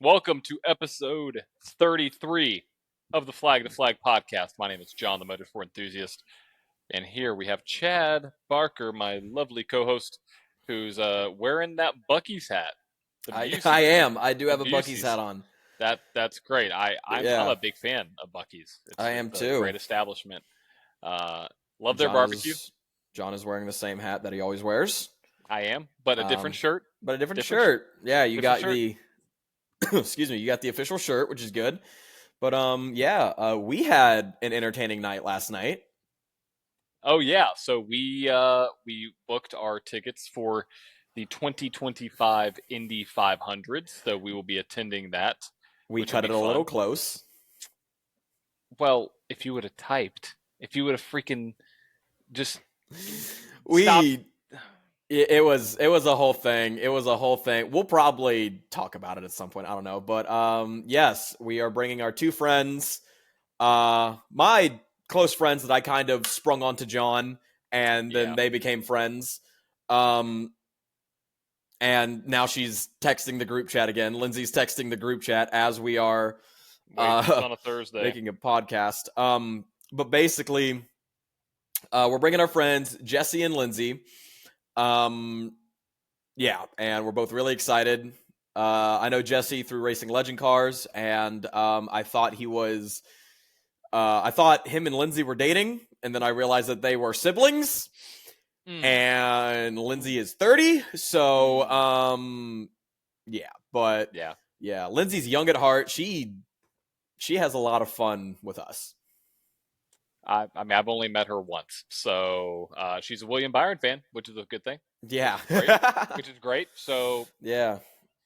Welcome to episode 33 of the Flag to Flag podcast. My name is John, the Motorsport Enthusiast, and here we have Chad Barker, my lovely co-host, who's wearing that Bucky's hat. The I Busey's. am. I do The have a Bucky's Busey's. hat on. That's great. I'm Yeah, a big fan of Bucky's. I am It's a too. great establishment. Love their John barbecue. is John is wearing the same hat that he always wears, I am, but a different shirt. but a different Different shirt. Yeah, you different got shirt. the excuse me, you got the official shirt, which is good. But we had an entertaining night last night. Oh yeah, so we booked our tickets for the 2025 Indy 500, so we will be attending that, We which will cut be it a little fun. close. Well, if you would have typed, if you would have freaking just stopped. It was a whole thing. It was a whole thing. We'll probably talk about it at some point. I don't know, but yes, we are bringing our two friends, my close friends that I kind of sprung onto John, and then Yeah, they became friends. Um, and now she's texting the group chat again. Lindsay's texting the group chat as we are waiting this uh on a Thursday. making a podcast. But basically, we're bringing our friends Jesse and Lindsay. Um, yeah, and we're both really excited. I know Jesse through Racing Legend Cars, and I thought I thought him and Lindsay were dating, and then I realized that they were siblings. And Lindsay is 30, so yeah, but Yeah, yeah, Lindsay's young at heart. She has a lot of fun with us. I mean I've only met her once, so she's a William Byron fan, which is a good thing, which Yeah. is great, which is great. So Yeah.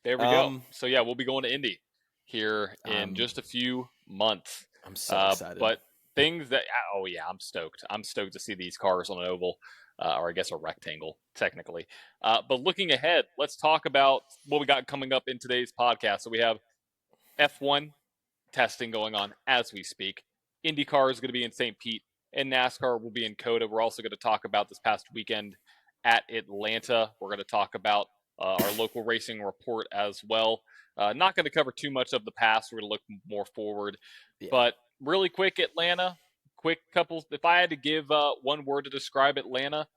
there we go. Um, So yeah, we'll be going to Indy here in um, just a few months. I'm so excited. But things that oh yeah, I'm stoked. I'm stoked to see these cars on an oval, or I guess a rectangle technically. But looking ahead, let's talk about what we got coming up in today's podcast. So we have F1 testing going on as we speak. IndyCar is going to be in St. Pete, and NASCAR will be in COTA. We're also going to talk about this past weekend at Atlanta. We're going to talk about our local racing report as well. Not going to cover too much of the past. We're going to look more forward. Yeah. But really quick, Atlanta, quick couple. If I had to give one word to describe Atlanta,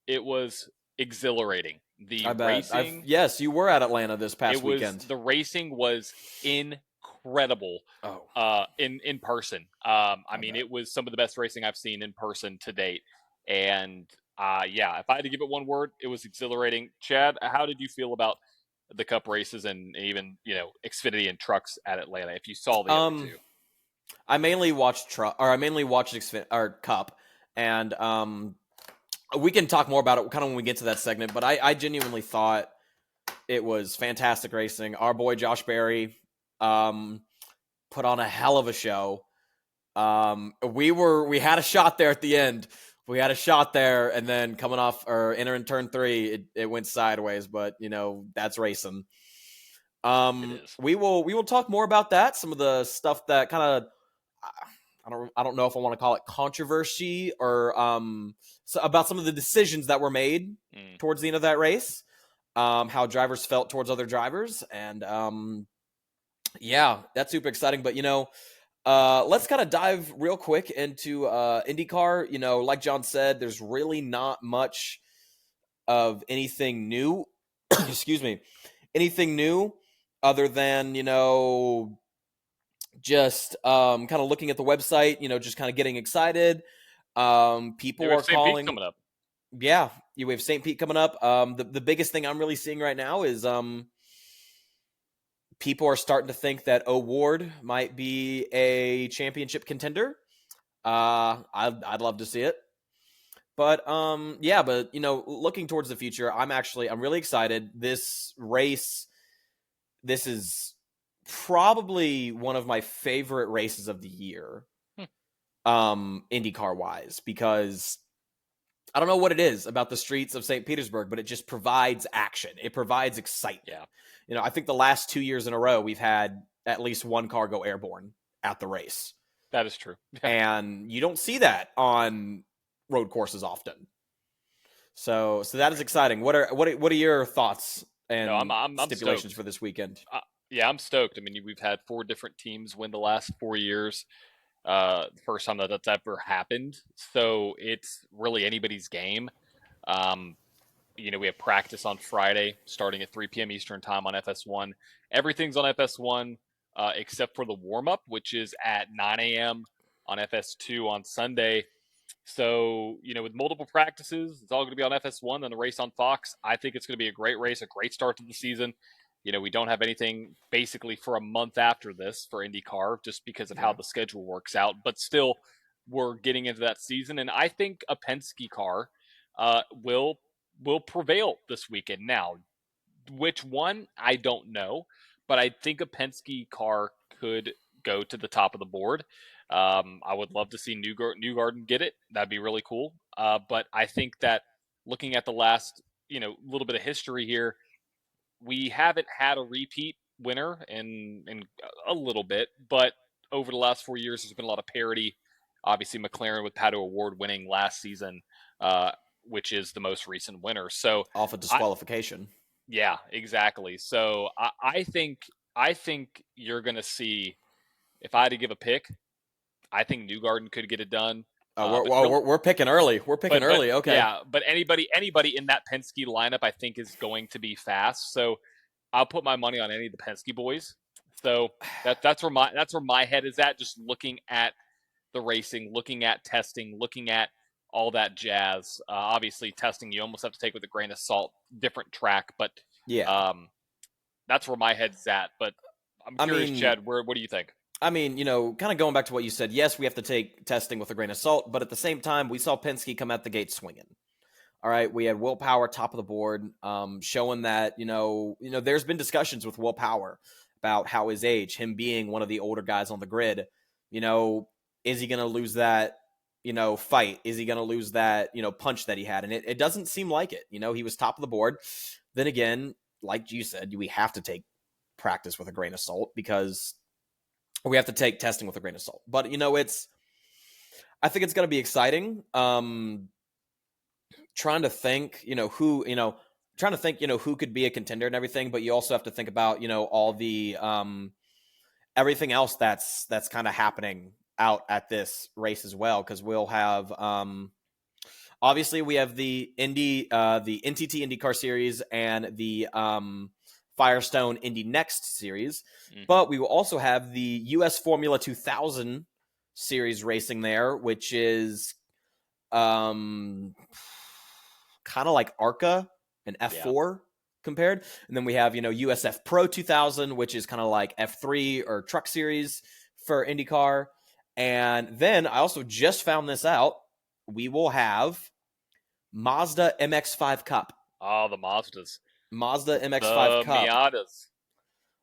it was exhilarating. The I bet. racing, Yes, you were at Atlanta this past weekend. the racing was incredible Oh, in person. I mean, bet. it was some of the best racing I've seen in person to date. And yeah, if I had to give it one word, it was exhilarating. Chad, how did you feel about the Cup races and even Xfinity and trucks at Atlanta? If you saw the other two, I mainly watched Cup, and we can talk more about it kind of when we get to that segment. But I genuinely thought it was fantastic racing. Our boy Josh Berry put on a hell of a show. We had a shot there at the end. We had a shot there, and then coming off or entering turn 3, it went sideways. But that's racing. it is. We will talk more about that. Some of the stuff that kind of I don't know if I want to call it controversy or about some of the decisions that were made towards the end of that race. How drivers felt towards other drivers, and yeah, that's super exciting. But let's kind of dive real quick into IndyCar. Like John said, there's really not much of anything new. Excuse me, anything new other than just kind of looking at the website. Just kind of getting excited. People We have are St. Pete calling. coming up. Yeah, we have St. Pete coming up. The biggest thing I'm really seeing right now is people are starting to think that O'Ward might be a championship contender. I'd love to see it. But yeah, but looking towards the future, I'm really excited. This race, this is probably one of my favorite races of the year, IndyCar wise, because I don't know what it is about the streets of St. Petersburg, but it just provides action. It provides excitement. Yeah. I think the last 2 years in a row, we've had at least one car go airborne at the race. That is true. And you don't see that on road courses often. So that is exciting. What are your thoughts and I'm stipulations stoked. for this weekend? Yeah, I'm stoked. I mean, we've had 4 different teams win the last 4 years. First time that that's ever happened. So it's really anybody's game. Um, we have practice on Friday starting at 3 p.m. Eastern time on FS1. Everything's on FS1 except for the warm up, which is at 9 a.m. on FS2 on Sunday. So, with multiple practices, it's all going to be on FS1, then the race on Fox. I think it's going to be a great race, a great start to the season. We don't have anything basically for a month after this for IndyCar just because of how the schedule works out. But still, we're getting into that season, and I think a Penske car will prevail this weekend. Now, which one, I don't know, but I think a Penske car could go to the top of the board. I would love to see Newgarden get it. That'd be really cool. But I think that looking at the last, little bit of history here, we haven't had a repeat winner in a little bit, but over the last 4 years, there's been a lot of parity. Obviously, McLaren with Pato Award winning last season, which is the most recent winner. So off a disqualification. Yeah, exactly. So I think you're gonna see. If I had to give a pick, I think Newgarden could get it done. We're picking early. We're picking early. Okay. Yeah, but anybody in that Penske lineup, I think, is going to be fast. So I'll put my money on any of the Penske boys. So that's where my head is at. Just looking at the racing, looking at testing, looking at all that jazz. Obviously, testing you almost have to take with a grain of salt. Different track, but yeah, that's where my head's at. But I'm curious, Chad, what do you think? I mean, kind of going back to what you said, yes, we have to take testing with a grain of salt, but at the same time, we saw Penske come out the gate swinging. All right, we had Will Power top of the board, showing that, there's been discussions with Will Power about how his age, him being one of the older guys on the grid, is he going to lose that, fight? Is he going to lose that, punch that he had? And it doesn't seem like it. He was top of the board. Then again, like you said, we have to take practice with a grain of salt because we have to take testing with a grain of salt. But, I think it's going to be exciting. Trying to think, who could be a contender and everything, but you also have to think about, all the everything else that's kind of happening out at this race as well, because we'll have obviously we have the the NTT IndyCar series and the Firestone Indy Next series, but we will also have the US Formula 2000 series racing there, which is kind of like ARCA and F4 compared. And then we have, USF Pro 2000, which is kind of like F3 or Truck Series for IndyCar. And then I also just found this out. We will have Mazda MX-5 Cup. Oh, the Mazdas. Mazda MX-5 Cup. Miatas.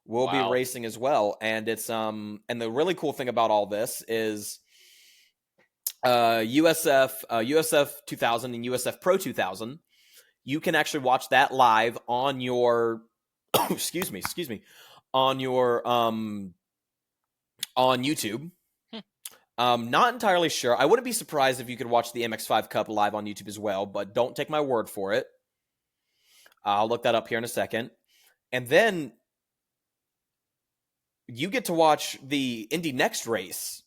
Will be racing as well. And it's and the really cool thing about all this is USF 2000 and USF Pro 2000, you can actually watch that live on your excuse me on your on YouTube. Not entirely sure. I wouldn't be surprised if you could watch the MX-5 Cup live on YouTube as well, but don't take my word for it. I'll look that up here in a second. And then you get to watch the Indy Next race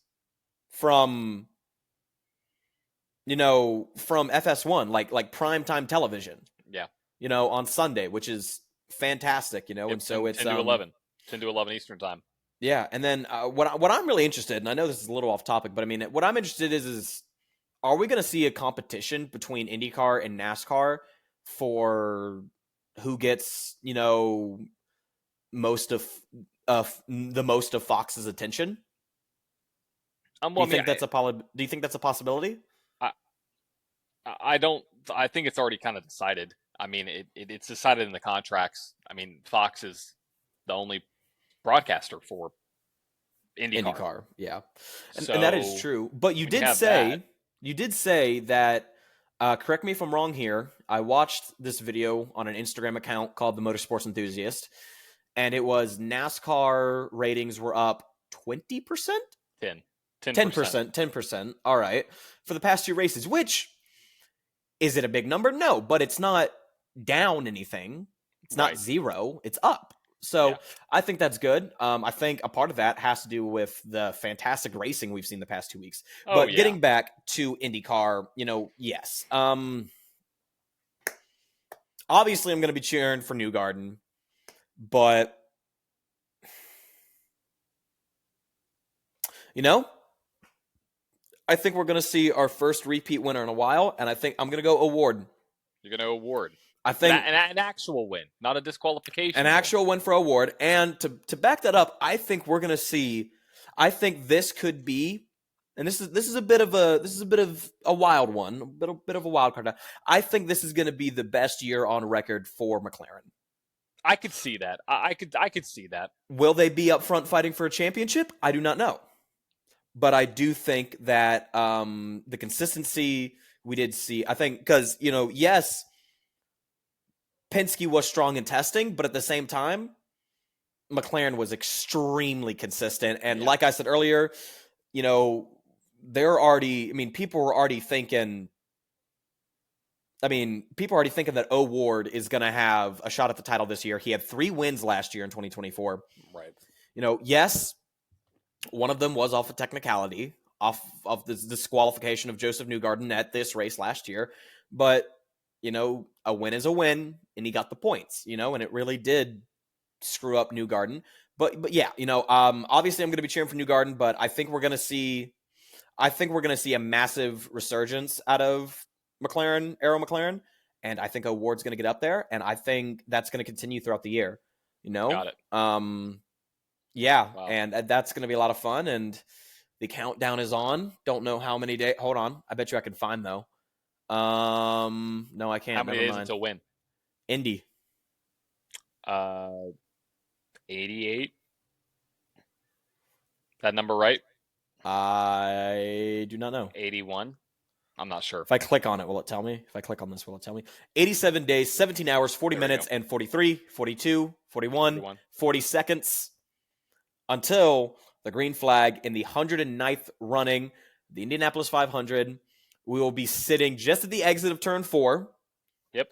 from FS1, like primetime television. Yeah. On Sunday, which is fantastic, and so it's 10 to 11 Eastern time. Yeah, and then what I'm really interested in, I know this is a little off topic, but I mean, what I'm interested is are we going to see a competition between IndyCar and NASCAR for who gets, most of Fox's attention? Do you think that's a possibility? I don't. I think it's already kind of decided. I mean, it's decided in the contracts. I mean, Fox is the only broadcaster for IndyCar. Yeah, and that is true. But you did say that. Correct me if I'm wrong here. I watched this video on an Instagram account called the Motorsports Enthusiast, and it was NASCAR ratings were up 20%? 10%. All right. For the past 2 races, which is it a big number? No, but it's not down anything. It's not 0. It's up. So I think that's good. I think a part of that has to do with the fantastic racing we've seen the past 2 weeks. Oh, But yeah. getting back to IndyCar, yes. Obviously, I'm going to be cheering for Newgarden, but I think we're going to see our first repeat winner in a while, and I think I'm going to go Award. You're going to Award. I think an actual win, not a disqualification. An actual win for Award, and to back that up, I think we're going to see. I think this could be, and this is a bit of a wild one, a bit of a wild card. I think this is going to be the best year on record for McLaren. I could see that. I could see that. Will they be up front fighting for a championship? I do not know. But I do think that the consistency we did see, I think, because, yes, Penske was strong in testing, but at the same time, McLaren was extremely consistent. And like I said earlier, people were already thinking that O'Ward is going to have a shot at the title this year. He had 3 wins last year in 2024. Right. Yes, one of them was off a technicality, off of the disqualification of Joseph Newgarden at this race last year. But, a win is a win, and he got the points, and it really did screw up Newgarden. But yeah, obviously I'm going to be cheering for Newgarden, but I think we're going to see a massive resurgence out of Aero McLaren, and I think Award's going to get up there, and I think that's going to continue throughout the year. Got it. Yeah, Wow. And that's going to be a lot of fun, and the countdown is on. Don't know how many days. Hold on. I bet you I can find, though. No, I can't. How many Never days mind. until win? Indy. 88. That number right? I do not know. 81. I'm not sure. If I click on it, will it tell me? If I click on this, will it tell me? 87 days, 17 hours, 40 minutes, and 43, 42, 41, 40 seconds until the green flag in the 109th running, the Indianapolis 500. We will be sitting just at the exit of turn 4. Yep.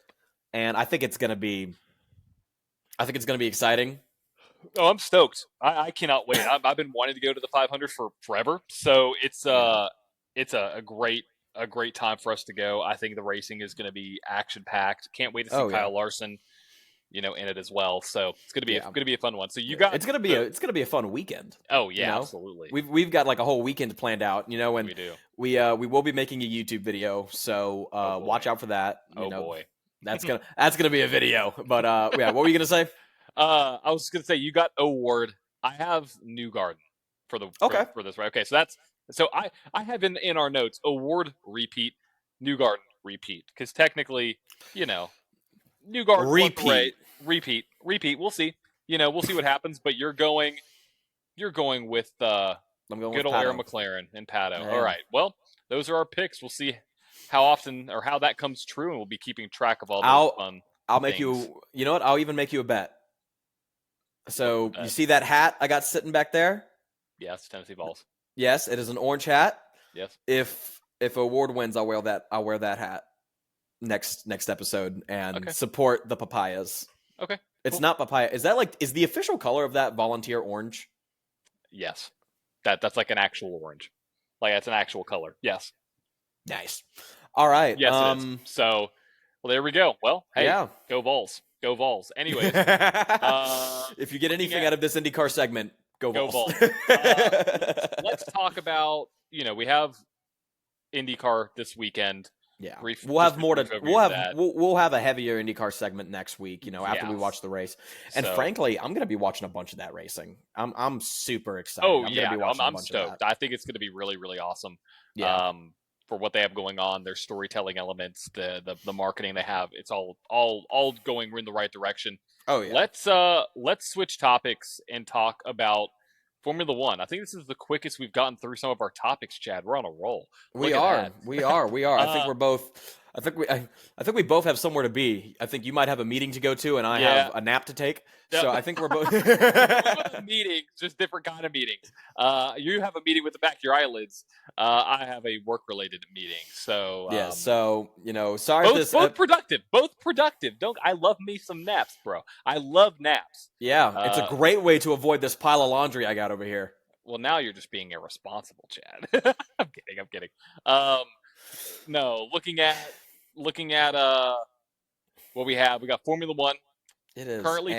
And I think it's going to be exciting. Oh, I'm stoked. I cannot wait. I've been wanting to go to the 500 for forever. So it's a great time for us to go. I think the racing is going to be action packed. Can't wait to see Kyle Larson, in it as well. So it's going to be a fun one. So it's going to be a fun weekend. Oh yeah, absolutely. We've got like a whole weekend planned out, and we do. We will be making a YouTube video. So watch out for that. Boy. That's gonna be a video. But what were you gonna say? I was gonna say you got Award. I have Newgarden for this, right? Okay, so I have in our notes Award repeat, Newgarden repeat, because technically, Newgarden repeat. We'll see. We'll see what happens. But you're going with I'm going good with old Aero McLaren and Pato. All right. Well, those are our picks. We'll see how often or how that comes true, and we'll be keeping track of all those fun. I'll make things. you. You know what? I'll even make you a bet. So you see that hat I got sitting back there? Yes, Tennessee Balls. Yes, it is an orange hat. Yes. If Award wins, I'll wear that hat next episode and support the papayas. Okay. It's not papaya. Is the official color of that volunteer orange? Yes. That's like an actual orange. Like that's an actual color. Yes. Nice. All right. Yes, it is. So, there we go. Well, hey, go Vols. Go Vols. Anyways. If you get anything out of this IndyCar segment, go Vols. Let's talk about, we have IndyCar this weekend. Yeah, we'll have a heavier IndyCar segment next week. After we watch the race, and frankly, I'm going to be watching a bunch of that racing. I'm super excited. I'm stoked. I think it's going to be really, really awesome. Yeah. For what they have going on, their storytelling elements, the marketing they have, it's all going in the right direction. Oh yeah. Let's switch topics and talk about Formula One. I think this is the quickest we've gotten through some of our topics, Chad. We're on a roll. We are. I think we're both. I think we both have somewhere to be. I think you might have a meeting to go to, and I have a nap to take. So I think we're both meetings, just different kind of meetings. You have a meeting with the back of your eyelids. I have a work-related meeting. So yeah. So sorry. Both productive. Both productive. I love me some naps, bro. I love naps. Yeah, it's a great way to avoid this pile of laundry I got over here. Well, now you're just being irresponsible, Chad. I'm kidding. No, looking at what we have. We got Formula One. It is currently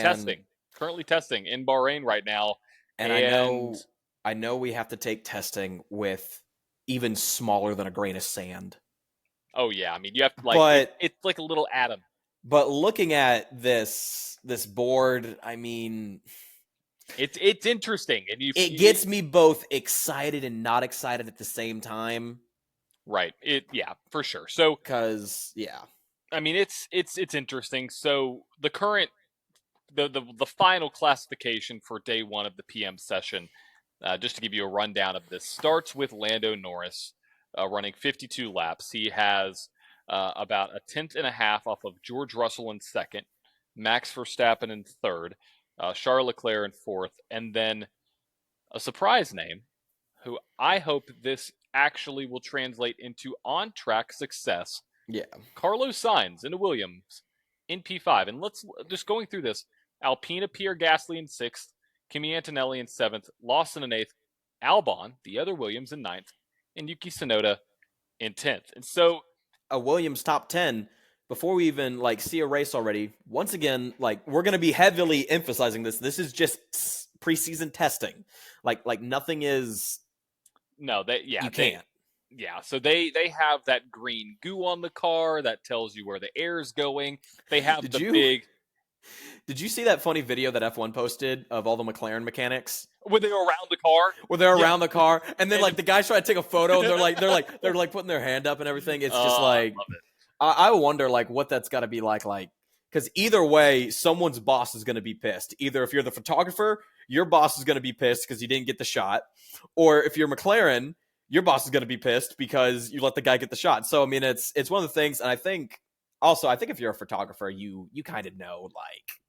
testing in Bahrain right now. And I know we have to take testing with even smaller than a grain of sand. Oh yeah, I mean you have to it's like a little atom. But looking at this board, I mean, it's interesting, and it gets me both excited and not excited at the same time. Right. For sure. So because I mean it's interesting. So the current the final classification for day one of the PM session, just to give you a rundown of this, starts with Lando Norris running 52 laps. He has about a tenth and a half off of George Russell in second, Max Verstappen in third, Charles Leclerc in fourth, and then a surprise name who I hope this actually will translate into on-track success. Yeah. Carlos Sainz in a Williams in P5. And let's just going through this. Alpine, Pierre Gasly in sixth, Kimi Antonelli in seventh, Lawson in eighth, Albon, the other Williams, in ninth, and Yuki Tsunoda in 10th. And so a Williams top 10 before we even see a race already. Once again, we're going to be heavily emphasizing this. This is just preseason testing. Nothing is. No, you can't. Yeah, so they have that green goo on the car that tells you where the air's going. They have big. Did you see that funny video that F1 posted of all the McLaren mechanics? Were they around the car? Were they around the car? And then the guys try to take a photo, and they're putting their hand up and everything. It's just I wonder what that's got to be like. Because either way, someone's boss is going to be pissed. Either if you're the photographer, your boss is going to be pissed because you didn't get the shot, or if you're McLaren, your boss is going to be pissed because you let the guy get the shot. So I mean, it's one of the things, and I think if you're a photographer, you kind of know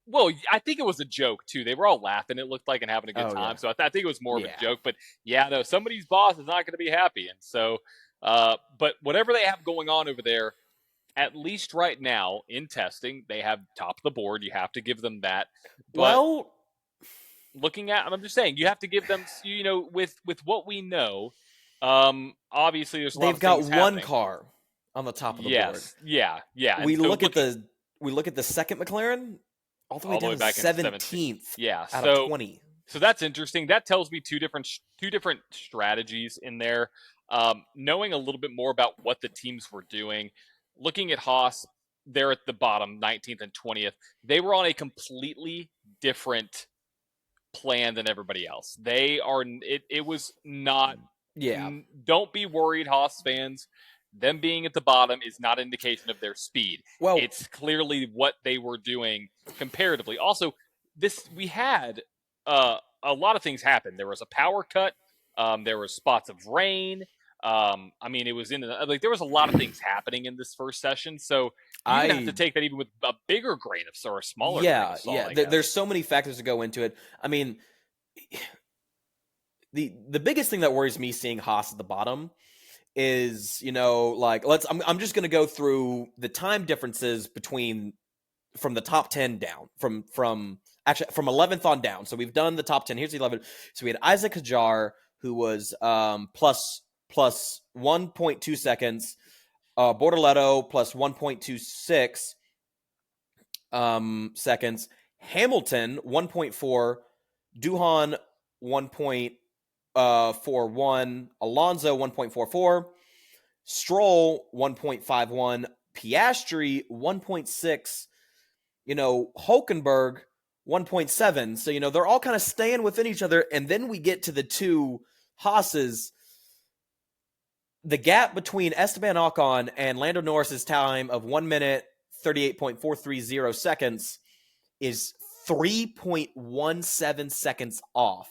Well, I think it was a joke too. They were all laughing. It looked like and having a good time. Yeah. So I think it was more of a joke. But no, somebody's boss is not going to be happy. And so, but whatever they have going on over there, at least right now in testing, they have top of the board. You have to give them that. But looking at, I'm just saying, you have to give them, with what we know. Obviously, there's a lot of things happening. They've got one car on the top of the board. Yeah. We look at the second McLaren. All the way down to 17th out of 20. So that's interesting. That tells me two different strategies in there. Knowing a little bit more about what the teams were doing. Looking at Haas, they're at the bottom, 19th and 20th. They were on a completely different plan than everybody else. They are. It was not. Yeah. Don't be worried, Haas fans. Them being at the bottom is not an indication of their speed. Well, it's clearly what they were doing comparatively. Also, we had a lot of things happen. There was a power cut. There were spots of rain. I mean, it was there was a lot of things happening in this first session. So you have to take that even with a bigger grain of salt or a smaller grain of salt. There's so many factors to go into it. I mean, the biggest thing that worries me seeing Haas at the bottom is, I'm just going to go through the time differences from the top 10 down, from 11th on down. So we've done the top 10. Here's the 11. So we had Isaac Hajar, who was plus 1.2 seconds, Bortoletto plus 1.26 seconds, Hamilton 1.4, Duhan 1.41, Alonso 1.44, Stroll 1.51, Piastri 1.6, Hulkenberg 1.7. So, they're all kind of staying within each other. And then we get to the two Haas's. The gap between Esteban Ocon and Lando Norris's time of 1 minute 38.430 seconds is 3.17 seconds off.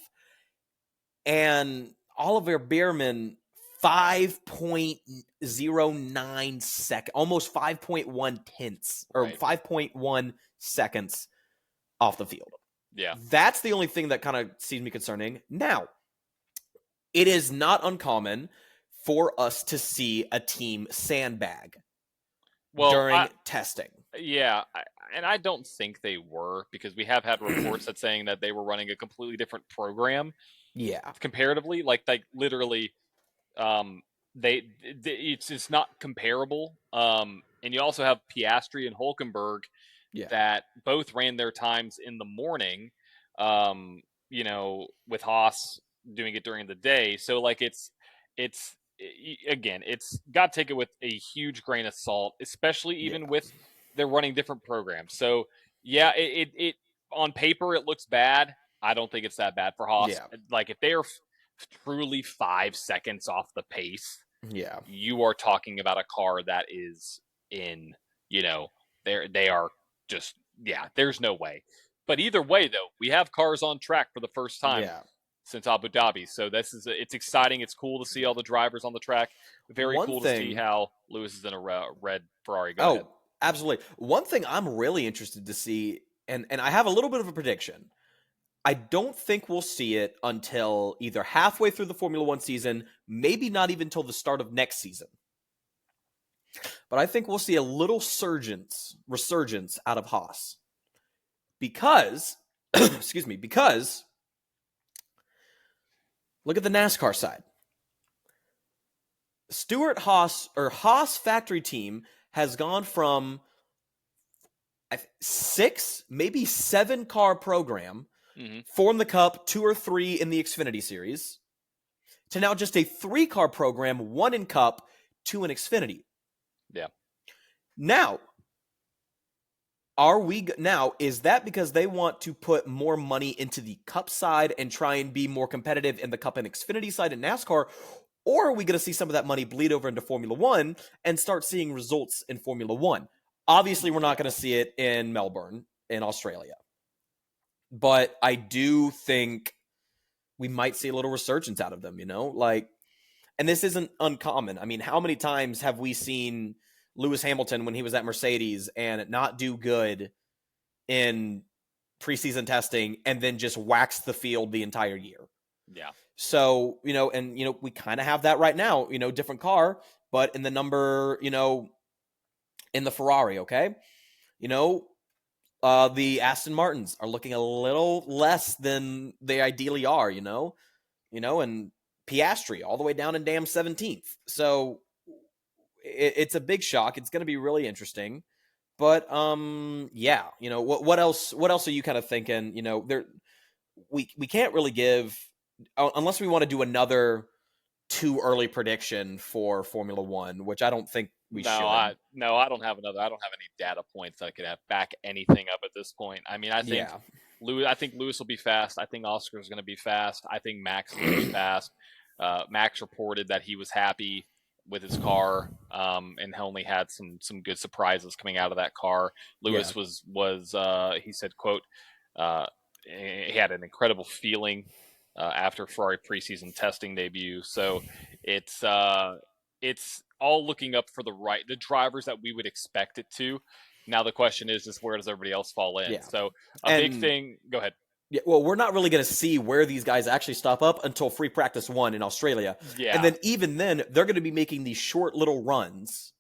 And Oliver Bierman 5.09 seconds, almost 5.1 tenths or Right. 5.1 seconds off the field. Yeah. That's the only thing that kind of seems me concerning. Now, it is not uncommon for us to see a team sandbag during testing. Yeah, and I don't think they were, because we have had reports that saying that they were running a completely different program. Yeah. Comparatively, like literally, it's not comparable. And you also have Piastri and Hulkenberg that both ran their times in the morning. With Haas doing it during the day. So like it's again, it's got to take it with a huge grain of salt, especially even with they're running different programs. So yeah, it on paper it looks bad. I don't think it's that bad for Haas. Yeah. Like if they are truly 5 seconds off the pace, Yeah. you are talking about a car that is in, they are just, there's no way. But either way, though, we have cars on track for the first time since Abu Dhabi. So it's exciting. It's cool to see all the drivers on the track. Very cool to see how Lewis is in a red Ferrari. Go ahead. Absolutely. One thing I'm really interested to see, and I have a little bit of a prediction. I don't think we'll see it until either halfway through the Formula One season, maybe not even until the start of next season. But I think we'll see a little resurgence out of Haas. Because, because look at the NASCAR side. Haas factory team has gone from 6, maybe 7 car program, 4 in the Cup, 2 or 3 in the Xfinity Series, to now just a 3 car program, 1 in Cup, 2 in Xfinity. Yeah. Now, is that because they want to put more money into the Cup side and try and be more competitive in the Cup and Xfinity side in NASCAR? Or are we going to see some of that money bleed over into Formula One and start seeing results in Formula One? Obviously, we're not going to see it in Melbourne, in Australia. But I do think we might see a little resurgence out of them, and this isn't uncommon. I mean, how many times have we seen Lewis Hamilton when he was at Mercedes and not do good in preseason testing and then just wax the field the entire year? Yeah. So, we kind of have that right now, different car, but in the number, in the Ferrari, okay? The Aston Martins are looking a little less than they ideally are, and Piastri all the way down in damn 17th. So it's a big shock. It's going to be really interesting. But what else are you kind of thinking? We can't really give, unless we want to do another too early prediction for Formula One, which I don't think we should. I don't have any data points that could back anything up at this point. I mean, I think Lewis will be fast. I think Oscar's going to be fast. I think Max is going to be fast. Max reported that he was happy with his car, and only had some good surprises coming out of that car. Lewis was he said, quote, he had an incredible feeling after Ferrari preseason testing debut. So it's all looking up for the drivers that we would expect it to. Now the question is where does everybody else fall in? So big thing. Go ahead. Yeah, well, we're not really going to see where these guys actually stop up until free practice 1 in Australia. Yeah. And then even then, they're going to be making these short little runs.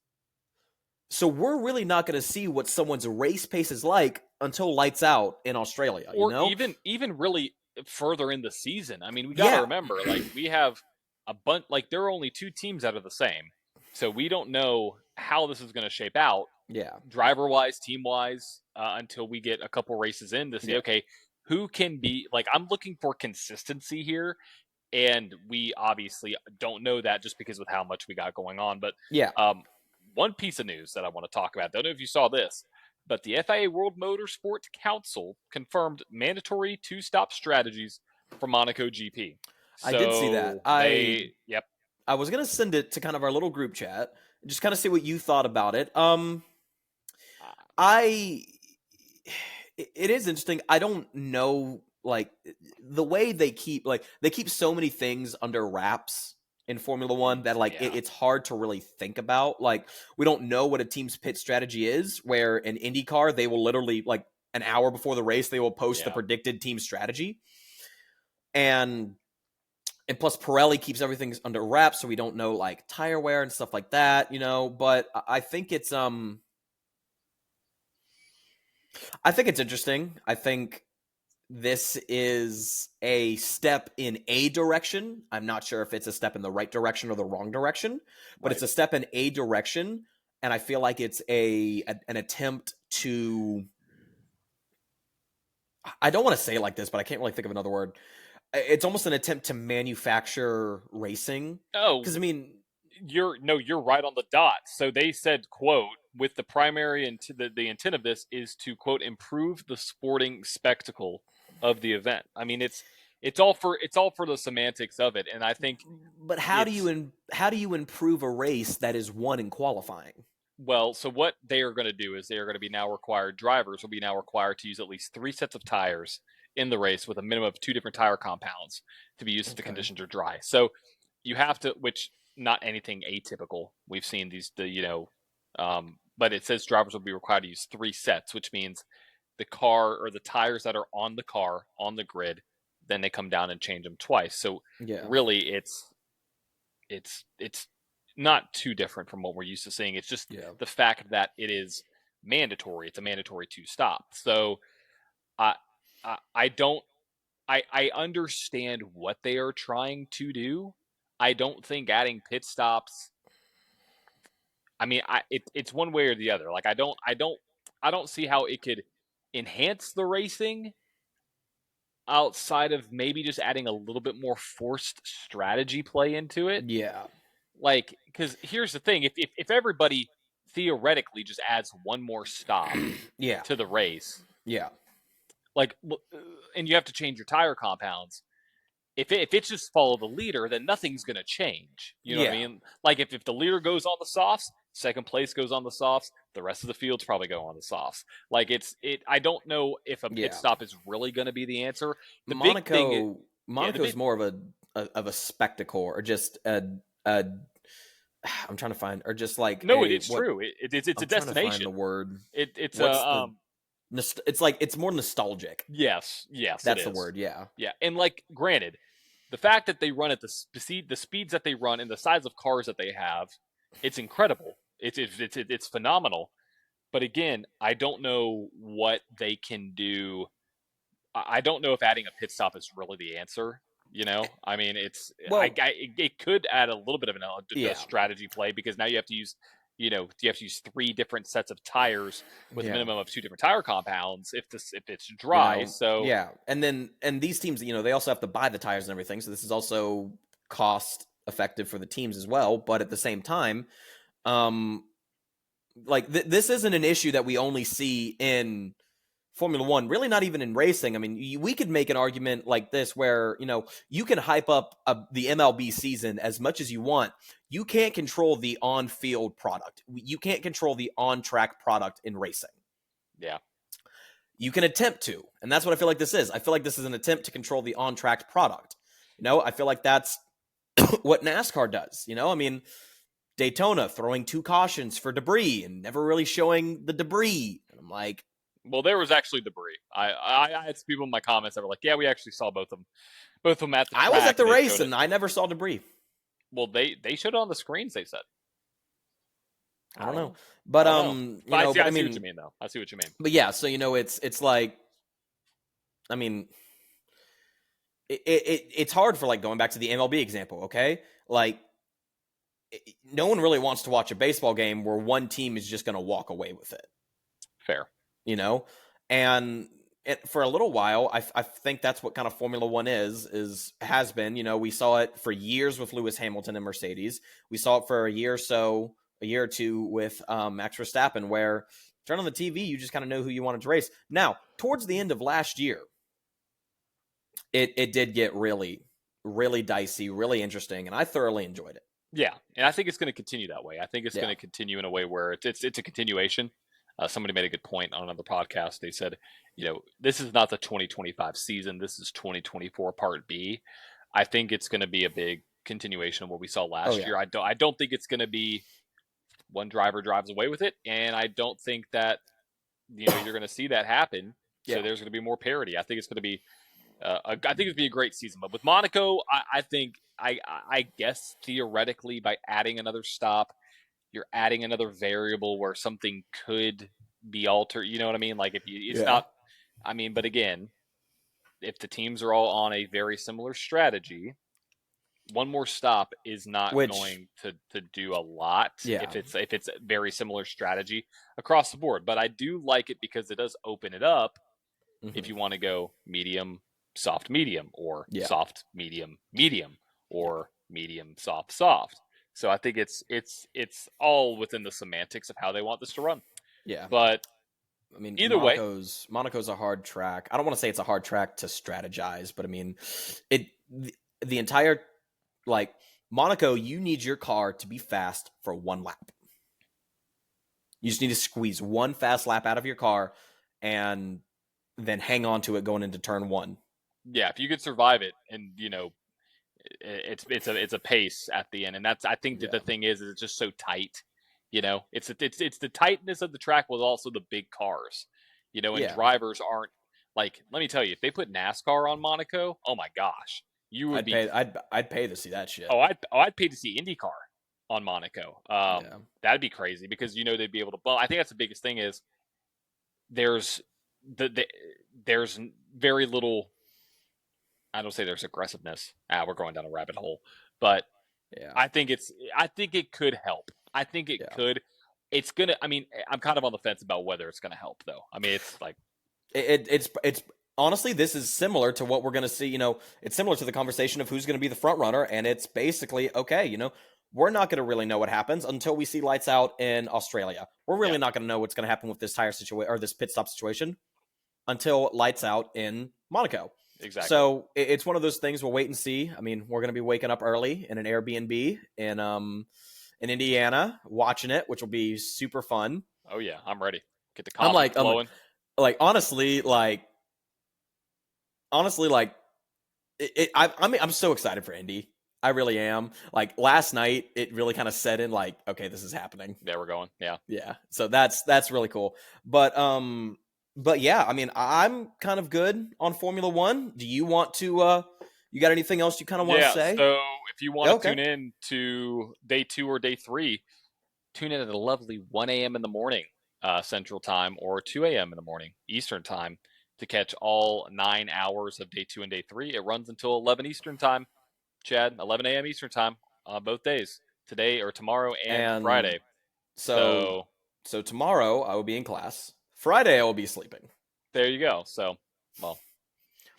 So we're really not going to see what someone's race pace is like until lights out in Australia. Or even really further in the season. I mean, we got to remember, we have a bunch, there are only 2 teams that are the same. So we don't know how this is going to shape out. Yeah. Driver-wise, team-wise, until we get a couple races in to see, okay, who can be, I'm looking for consistency here, and we obviously don't know that just because with how much we got going on. But one piece of news that I want to talk about, don't know if you saw this, but the FIA World Motorsports Council confirmed mandatory 2-stop strategies for Monaco GP. I did see that. I was going to send it to kind of our little group chat, just kind of see what you thought about it. It is interesting. I don't know, the way they keep so many things under wraps in Formula One that like Yeah. it's hard to really think about. Like we don't know what a team's pit strategy is. Where in IndyCar they will literally like an hour before the race they will post the predicted team strategy, and plus Pirelli keeps everything under wraps, so we don't know like tire wear and stuff like that, you know. But I think it's interesting. I think this is a step in a direction. I'm not sure if it's a step in the right direction or the wrong direction, but it's a step in a direction, and I feel like it's an attempt to. I don't want to say it like this, but I can't really think of another word. It's almost an attempt to manufacture racing. Oh, because I mean, you're right on the dot. So they said, quote, with the primary the intent of this is to, quote, improve the sporting spectacle of the event. I mean, it's all for the semantics of it, and I think. But how do you improve a race that is won in qualifying? Well, so what they are going to do is they are going to be now required. Drivers will be now required to use at least 3 sets of tires in the race with a minimum of 2 different tire compounds to be used if the conditions are dry. So you have to, which not anything atypical. We've seen but it says drivers will be required to use 3 sets, which means the car or the tires that are on the car on the grid, then they come down and change them twice. So really, it's not too different from what we're used to seeing. It's just the fact that it is mandatory. It's a mandatory 2 stop. So I understand what they are trying to do. I don't think adding pit stops. I mean, it's one way or the other. Like I don't see how it could enhance the racing outside of maybe just adding a little bit more forced strategy play into it. Yeah. Like, because here's the thing: if everybody theoretically just adds one more stop, to the race, like, and you have to change your tire compounds. If it's just follow the leader, then nothing's going to change. You know what I mean? Like if the leader goes on the softs, second place goes on the softs, the rest of the field's probably go on the softs. Like I don't know if a pit stop is really going to be the answer. The big thing, Monaco is more of a spectacle or just I'm trying to find or just like it's true. It's a destination. To find the word. It's like it's more nostalgic. Yes, that's the word. Yeah, and like granted. The fact that they run at the speeds that they run and the size of cars that they have, it's incredible. It's phenomenal. But again, I don't know what they can do. I don't know if adding a pit stop is really the answer. You know, I mean, it could add a little bit of a strategy play because now you have to use. You have to use 3 different sets of tires with a minimum of 2 different tire compounds if it's dry. And these teams, they also have to buy the tires and everything. So this is also cost effective for the teams as well. But at the same time, this isn't an issue that we only see in Formula One, really not even in racing. I mean, we could make an argument like this where, you can hype up the MLB season as much as you want. You can't control the on-field product. You can't control the on-track product in racing. Yeah. You can attempt to, and that's what I feel like this is. I feel like this is an attempt to control the on-track product. I feel like that's what NASCAR does. I mean, Daytona throwing 2 cautions for debris and never really showing the debris. And I'm like, well, there was actually debris. I had some people in my comments that were like, "Yeah, we actually saw both of them at the track." I was at the race and I never saw debris. Well, they showed it on the screens. They said. I don't know, but I see what you mean, though. I see what you mean. But yeah, so it's like, I mean, it's hard for like going back to the MLB example. Okay, like no one really wants to watch a baseball game where one team is just going to walk away with it. Fair. And for a little while, I think that's what kind of Formula One has been. We saw it for years with Lewis Hamilton and Mercedes. We saw it for a year or two with Max Verstappen, where turn on the TV, you just kind of know who you wanted to race. Now, towards the end of last year, it did get really, really dicey, really interesting, and I thoroughly enjoyed it. Yeah, and I think it's going to continue that way. I think it's going to continue in a way where it's a continuation. Somebody made a good point on another podcast. They said, this is not the 2025 season. This is 2024 Part B. I think it's going to be a big continuation of what we saw last year. I don't think it's going to be one driver drives away with it, and I don't think that you're going to see that happen. So there's going to be more parity. I think it's going to be I think it'd be a great season. But with Monaco, I think I guess theoretically by adding another stop, you're adding another variable where something could be altered. You know what I mean? Like it's not. I mean, but again, if the teams are all on a very similar strategy, one more stop is not going to do a lot if it's a very similar strategy across the board. But I do like it because it does open it up if you want to go medium, soft, medium, or soft, medium, medium, or medium, soft, soft. So I think it's all within the semantics of how they want this to run. Yeah. But I mean, either way, Monaco's a hard track. I don't want to say it's a hard track to strategize, but I mean, the entire, like, Monaco, you need your car to be fast for one lap. You just need to squeeze one fast lap out of your car and then hang on to it going into turn one. Yeah, if you could survive it, and it's a pace at the end, and that's I think that the thing is it's just so tight. It's the tightness of the track with also the big cars. And drivers aren't like. Let me tell you, if they put NASCAR on Monaco, oh my gosh, I'd pay to see that shit. I'd pay to see IndyCar on Monaco. That'd be crazy because they'd be able to. Well, I think that's the biggest thing is there's there's very little. I don't say there's aggressiveness. We're going down a rabbit hole, but I think it could help. I think it could. It's gonna. I mean, I'm kind of on the fence about whether it's gonna help, though. I mean, it's like it's honestly, this is similar to what we're gonna see. It's similar to the conversation of who's gonna be the front runner, and it's basically okay. We're not gonna really know what happens until we see lights out in Australia. We're really not gonna know what's gonna happen with this tire situation or this pit stop situation until lights out in Monaco. Exactly. So it's one of those things we'll wait and see. I mean, we're going to be waking up early in an Airbnb in Indiana, watching it, which will be super fun. Oh yeah, I'm ready. Get the confidence flowing. I'm so excited for Indy. I really am. Like last night, it really kind of set in. Like, okay, this is happening. There we're going. Yeah. Yeah. So that's really cool. But yeah, I mean, I'm kind of good on Formula One. Do you want to? You got anything else you kind of want to say? So if you want to tune in to day 2 or day 3, tune in at a lovely 1 a.m. in the morning Central Time or 2 a.m. in the morning Eastern Time to catch all 9 hours of day 2 and day 3. It runs until 11 Eastern Time, Chad, 11 a.m. Eastern Time on both days, today or tomorrow and Friday. So tomorrow I will be in class. Friday I will be sleeping. There you go. So, well,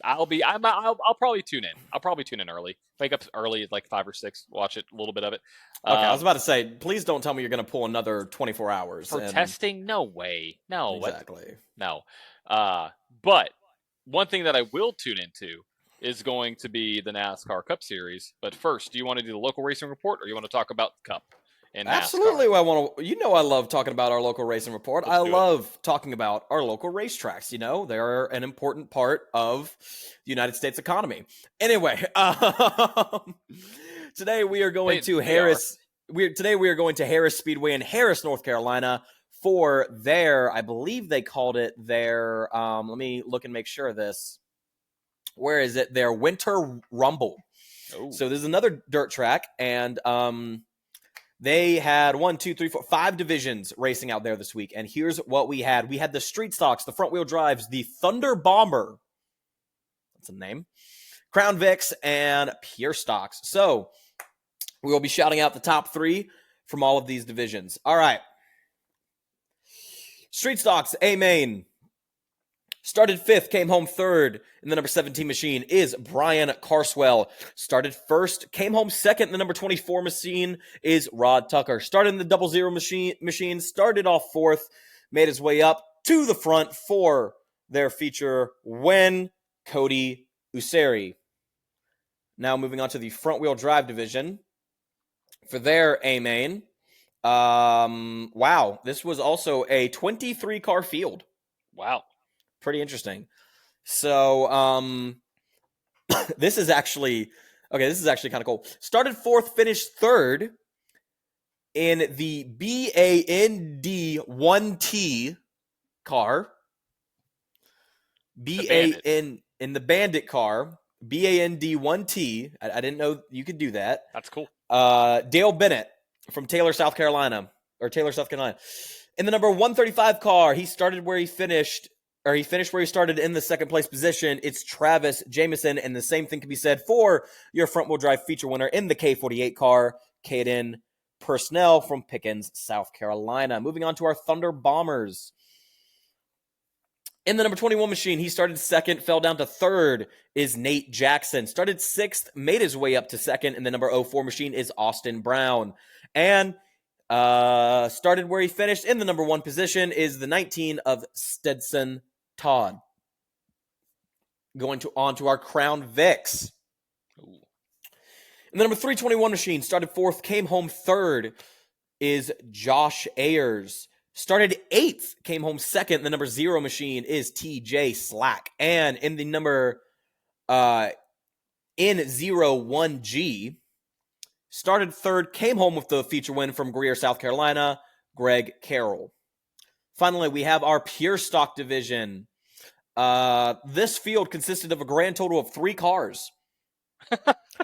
I'll probably tune in. I'll probably tune in early. Wake up early at like 5 or 6. Watch it, a little bit of it. Okay, I was about to say, please don't tell me you're going to pull another 24 hours for testing. No way. No, exactly. No. But one thing that I will tune into is going to be the NASCAR Cup Series. But first, do you want to do the local racing report, or you want to talk about the Cup? Absolutely, I want to. I love talking about our local racing report. I love talking about our local racetracks. They're an important part of the United States economy. Anyway, today we are going to Harris. Today we are going to Harris Speedway in Harris, North Carolina, for their. I believe they called it their. Let me look and make sure of this. Where is it? Their Winter Rumble. Oh. So this is another dirt track, and they had 5 divisions racing out there this week. And here's what we had. We had the street stocks, the front wheel drives, the Thunder Bomber. That's a name. Crown Vics and Pure Stocks. So we will be shouting out the top 3 from all of these divisions. All right. Street stocks, A main. Started 5th, came home 3rd in the number 17 machine is Brian Carswell. Started 1st, came home 2nd in the number 24 machine is Rod Tucker. Started in the 00 machine, started off 4th, made his way up to the front for their feature win, Cody Useri. Now moving on to the front wheel drive division for their A main. Wow, this was also a 23 car field. Wow. Pretty interesting. So, this is actually Okay, this is actually kind of cool. Started 4th, finished 3rd in the BAND 1T car. BAN in the Bandit car. BAND 1T. I didn't know you could do that. That's cool. Dale Bennett from Taylor, South Carolina. In the number 135 car, he started where he finished, or he finished where he started in the 2nd place position. It's Travis Jamison, and the same thing can be said for your front-wheel drive feature winner in the K48 car, Caden Personnel from Pickens, South Carolina. Moving on to our Thunder Bombers. In the number 21 machine, he started 2nd, fell down to 3rd, is Nate Jackson. Started 6th, made his way up to 2nd. In the number 04 machine is Austin Brown. And started where he finished in the number 1 position is the 19 of Stetson Todd. Going on to our Crown Vics. Ooh. In the number 321 machine, started 4th, came home 3rd, is Josh Ayers. Started 8th, came home 2nd. The number 0 machine is TJ Slack. And in the number N01G, started 3rd, came home with the feature win from Greer, South Carolina, Greg Carroll. Finally, we have our Pure Stock division. This field consisted of a grand total of 3 cars.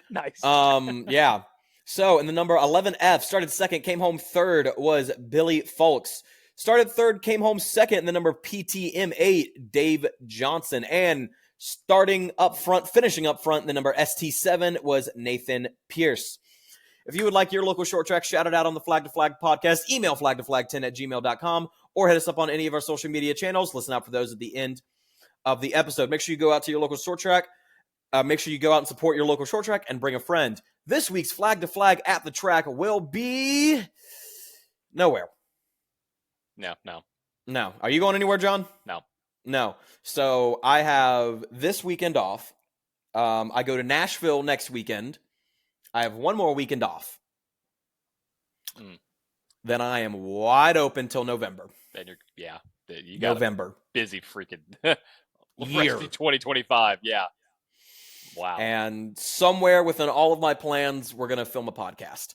Nice. Yeah. So in the number 11F, started 2nd, came home 3rd, was Billy Folks. Started 3rd, came home 2nd in the number PTM8, Dave Johnson. And starting up front, finishing up front, the number ST7 was Nathan Pierce. If you would like your local short track shouted out on the Flag to Flag podcast, email flagtoflag10@gmail.com or hit us up on any of our social media channels. Listen out for those at the end of the episode. Make sure you go out to your local short track. Make sure you go out and support your local short track and bring a friend. This week's Flag to Flag at the track will be nowhere. No. Are you going anywhere, John? No. So I have this weekend off. I go to Nashville next weekend. I have one more weekend off. Then I am wide open till November. Then you got November. Busy freaking year. 2025. Yeah. Wow. And somewhere within all of my plans, we're going to film a podcast.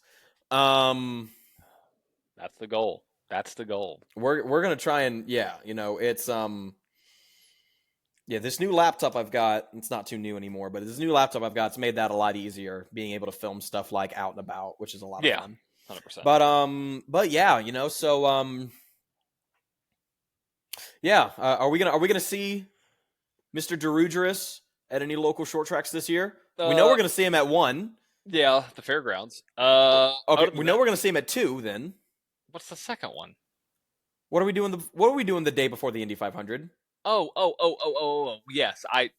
That's the goal. We're going to try and, it's, this new laptop I've got, it's not too new anymore, but this new laptop I've got, it's made that a lot easier, being able to film stuff like out and about, which is a lot of fun. 100%. But yeah, are we gonna see Mr. Derugeris at any local short tracks this year? We know we're gonna see him at 1. Yeah, the fairgrounds. Okay, we know we're gonna see him at 2. Then what's the second one? What are we doing the day before the Indy 500? Oh, yes. I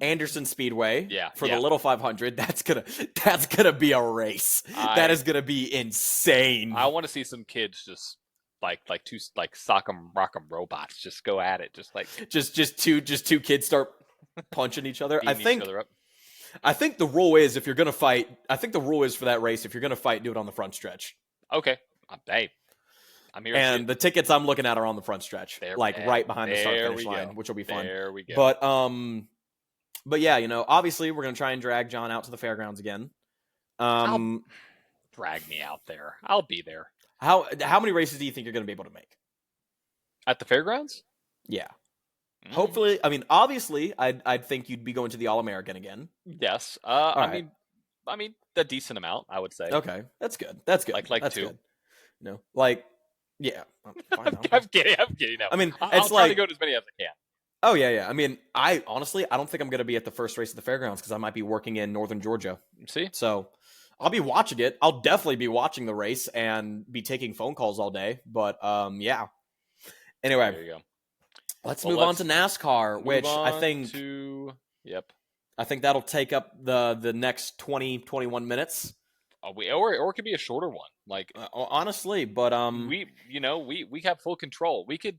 Anderson Speedway. Yeah. For the little 500. That's gonna be a race. That is gonna be insane. I want to see some kids just like two sock 'em rock 'em robots just go at it, just two kids start punching each other. I think each other up. I think the rule is if you're gonna fight. I think the rule is for that race, if you're gonna fight, do it on the front stretch. Okay. Hey. I'm here. And the tickets I'm looking at are on the front stretch, right behind the start finish line, which will be fun. There we go. But yeah, obviously we're gonna try and drag John out to the fairgrounds again. Drag me out there. I'll be there. How many races do you think you're gonna be able to make at the fairgrounds? Yeah. Hopefully, I mean, obviously, I'd think you'd be going to the All-American again. Yes. I mean, a decent amount, I would say. Okay, that's good. Like that's 2. Good. Yeah. I'm kidding. No. I mean, I'll try to go to as many as I can. Oh yeah. I mean, I don't think I'm going to be at the first race at the fairgrounds because I might be working in Northern Georgia. See, so I'll be watching it. I'll definitely be watching the race and be taking phone calls all day. But yeah. Anyway, there you go. Let's move on to NASCAR, which I think I think that'll take up the next 20-21 minutes. Or it could be a shorter one. Honestly, but we have full control. We could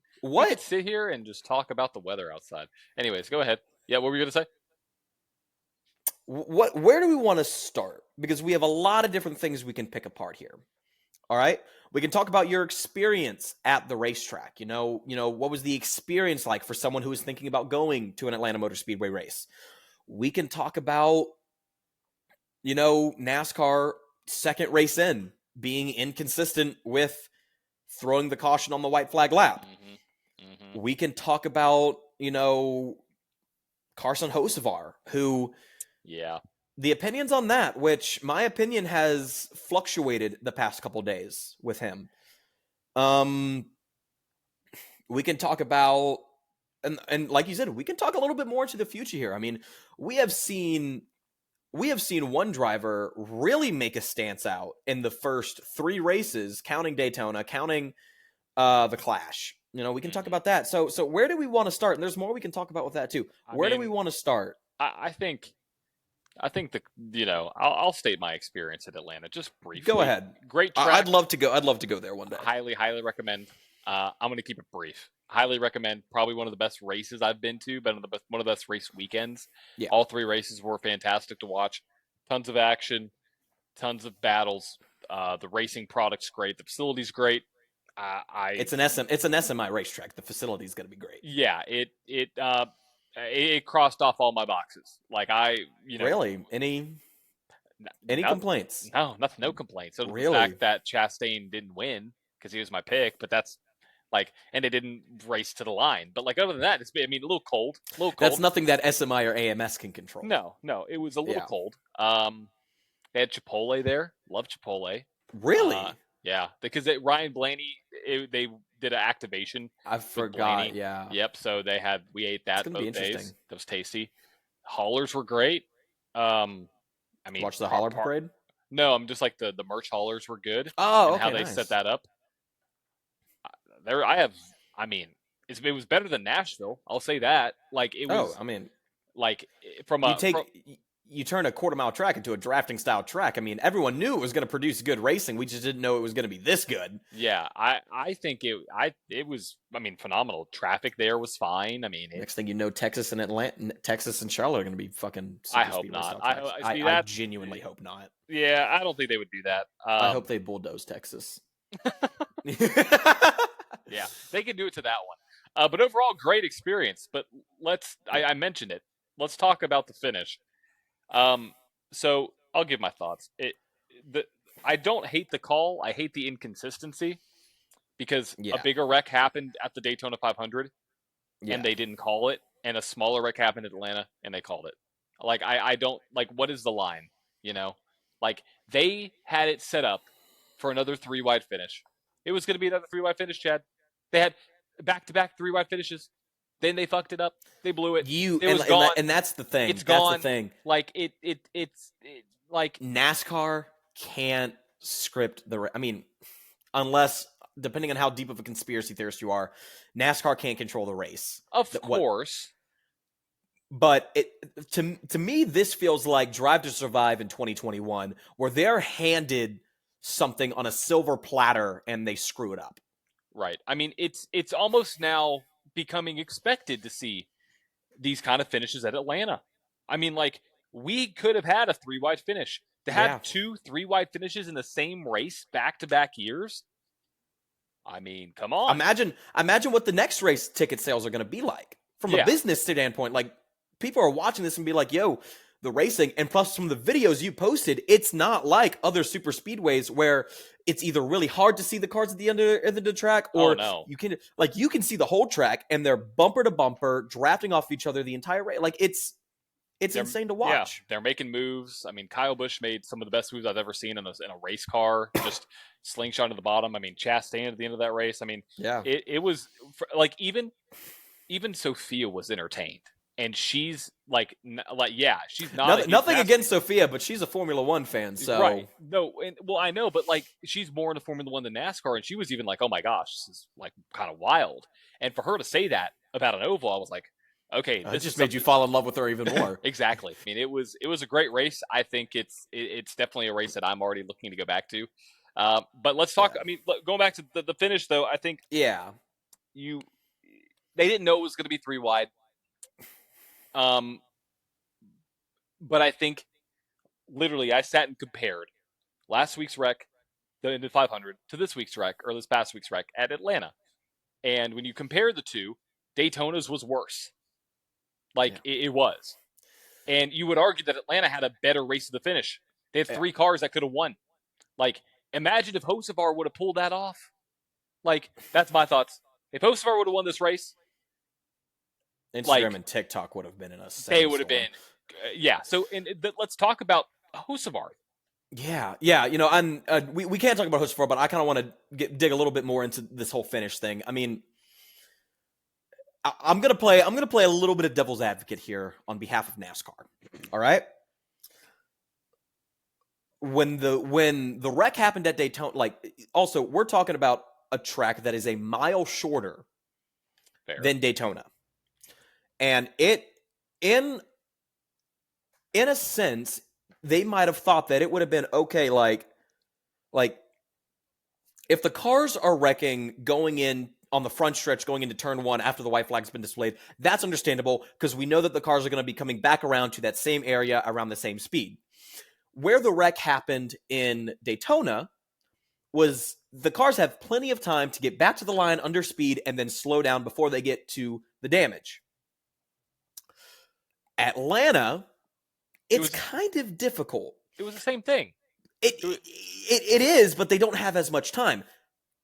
sit here and just talk about the weather outside. Anyways, go ahead. Yeah, what were you gonna say? Where do we want to start? Because we have a lot of different things we can pick apart here. All right, we can talk about your experience at the racetrack. What was the experience like for someone who was thinking about going to an Atlanta Motor Speedway race? We can talk about NASCAR second race in being inconsistent with throwing the caution on the white flag lap. We can talk about, Carson Hocevar, who the opinions on that, which my opinion has fluctuated the past couple days with him. We can talk about, and like you said, we can talk a little bit more into the future here. I mean, we have seen one driver really make a stance out in the first 3 races, counting Daytona, counting the Clash. We can talk about that. So where do we want to start? And there's more we can talk about with that too. Where do we want to start? I think I'll state my experience at Atlanta just briefly. Go ahead. Great track. I'd love to go there one day. Highly recommend. I'm going to keep it brief. Highly recommend. Probably one of the best races I've been to. One of the best race weekends. Yeah. All 3 races were fantastic to watch. Tons of action, tons of battles. The racing product's great. The facility's great. It's an SMI racetrack. The facility's going to be great. Yeah. It crossed off all my boxes. Like Really? Any complaints? No, nothing. No complaints. So really? The fact that Chastain didn't win because he was my pick, but that's and it didn't race to the line. But other than that, a little cold. That's nothing that SMI or AMS can control. No, it was a little cold. They had Chipotle there. Love Chipotle. Really? Yeah, because Ryan Blaney, they did an activation. I forgot. Yeah. Yep. So we ate that both days. That was tasty. Haulers were great. Watch the hauler parade. No, I'm just the merch haulers were good. Oh, and how they set that up. It was better than Nashville. I'll say that. It was. You turn a quarter-mile track into a drafting-style track. Everyone knew it was going to produce good racing. We just didn't know it was going to be this good. Yeah, I think it was. Phenomenal. Traffic there was fine. Next thing you know, Texas and Charlotte are going to be fucking. I hope not. I genuinely hope not. Yeah, I don't think they would do that. I hope they bulldoze Texas. Yeah, they can do it to that one. But overall, great experience. But I mentioned it. Let's talk about the finish. So I'll give my thoughts. I don't hate the call. I hate the inconsistency because a bigger wreck happened at the Daytona 500 and they didn't call it, and a smaller wreck happened at Atlanta and they called it. I don't what is the line? They had it set up for another 3-wide finish. It was going to be another 3-wide finish, Chad. They had back-to-back 3-wide finishes. Then they fucked it up. They blew it. It was gone. And that's the thing. It's gone. That's the thing. It's NASCAR can't script unless, depending on how deep of a conspiracy theorist you are, NASCAR can't control the race. Of course. But to me, this feels like Drive to Survive in 2021, where they're handed something on a silver platter and they screw it up. Right. It's almost now becoming expected to see these kind of finishes at Atlanta. We could have had a 3-wide finish. To have 2 3-wide finishes in the same race back-to-back years. Come on. Imagine what the next race ticket sales are going to be like from a business standpoint. People are watching this and be like, yo, the racing, and plus from the videos you posted, it's not like other super speedways where it's either really hard to see the cars at the end of the track, or you can see the whole track and they're bumper to bumper drafting off each other the entire race. It's insane to watch. Yeah, they're making moves. Kyle Busch made some of the best moves I've ever seen in a race car. Just slingshot to the bottom. Chastain at the end of that race. It was even Sophia was entertained. And she's she's not nothing against Sophia, but she's a Formula One fan, so right. No, I know, but she's more into Formula One than NASCAR, and she was even oh my gosh, this is kind of wild. And for her to say that about an oval, I was like, okay, this just made you fall in love with her even more. Exactly. It was a great race. I think it's definitely a race that I'm already looking to go back to. But let's talk. Going back to the finish though, I think they didn't know it was going to be 3-wide. But I think literally I sat and compared last week's wreck, the Indy 500, to this week's wreck, or this past week's wreck at Atlanta. And when you compare the two, Daytona's was worse. It was. And you would argue that Atlanta had a better race to the finish. They had 3 cars that could have won. Like, imagine if Hocevar would have pulled that off. Like, that's my thoughts. If Hocevar would have won this race, Instagram and TikTok would have been in a they would have sandstorm. been. Yeah. So, let's talk about Hocevar. Yeah. You know, and we can't talk about Hocevar, but I kind of want to dig a little bit more into this whole finish thing. I mean, I'm gonna play a little bit of devil's advocate here on behalf of NASCAR. All right. When the wreck happened at Daytona, like, also we're talking about a track that is a mile shorter than Daytona, and in a sense, they might have thought that it would have been okay, like if the cars are wrecking going in on the front stretch going into turn 1 after the white flag's been displayed, that's understandable because we know that the cars are going to be coming back around to that same area around the same speed. Where the wreck happened in Daytona was the cars have plenty of time to get back to the line under speed and then slow down before they get to the damage. Atlanta, it's kind of difficult. It was the same thing. It is, but they don't have as much time.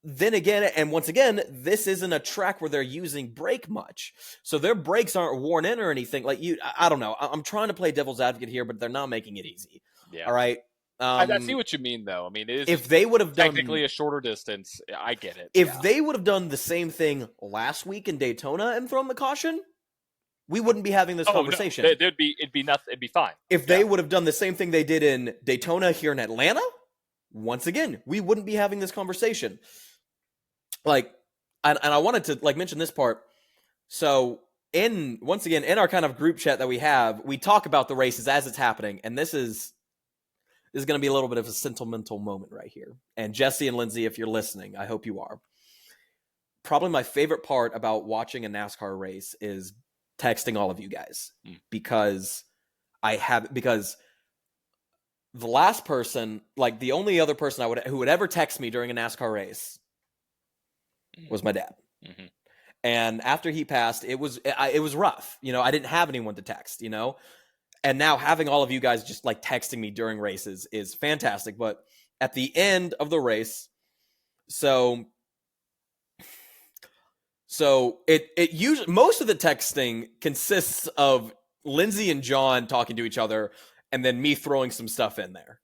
Then again, and once again, this isn't a track where they're using brake much. So their brakes aren't worn in or anything. Like, I don't know. I'm trying to play devil's advocate here, but they're not making it easy. Yeah. All right. I see what you mean, though. I mean, it is if they would have technically a shorter distance. I get it. If they would have done the same thing last week in Daytona and thrown the caution, we wouldn't be having this conversation. No. It'd be nothing. It'd be fine. If they would have done the same thing they did in Daytona here in Atlanta, once again, we wouldn't be having this conversation. Like, and I wanted to mention this part. So once again, in our kind of group chat that we have, we talk about the races as it's happening. And this is going to be a little bit of a sentimental moment right here. And Jesse and Lindsay, if you're listening, I hope you are. Probably my favorite part about watching a NASCAR race is texting all of you guys because the last person, like the only other person who would ever text me during a NASCAR race was my dad. Mm-hmm. And after he passed, it was rough. You know, I didn't have anyone to text, you know, and now having all of you guys just like texting me during races is fantastic. But at the end of the race, so it usually, most of the texting consists of Lindsay and John talking to each other and then me throwing some stuff in there.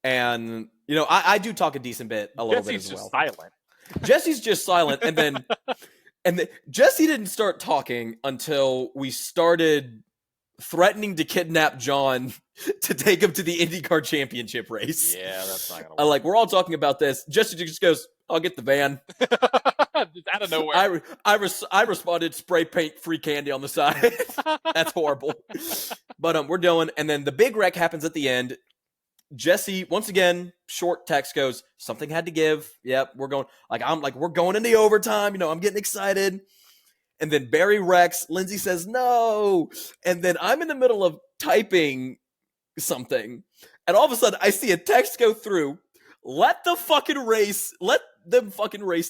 And, you know, I do talk a decent bit, a little bit as well. Jesse's just silent. Jesse's just silent. And then Jesse didn't start talking until we started threatening to kidnap John to take him to the IndyCar championship race. Yeah, that's not going to work. We're all talking about this. Jesse just goes, I'll get the van. Just out of nowhere. I responded, spray paint free candy on the side. That's horrible. But we're doing, and then the big wreck happens at the end. Jesse, once again, short text goes, something had to give. Yep, we're going, we're going into overtime. You know, I'm getting excited. And then Barry wrecks. Lindsay says, no. And then I'm in the middle of typing something. And all of a sudden, I see a text go through. Let them fucking race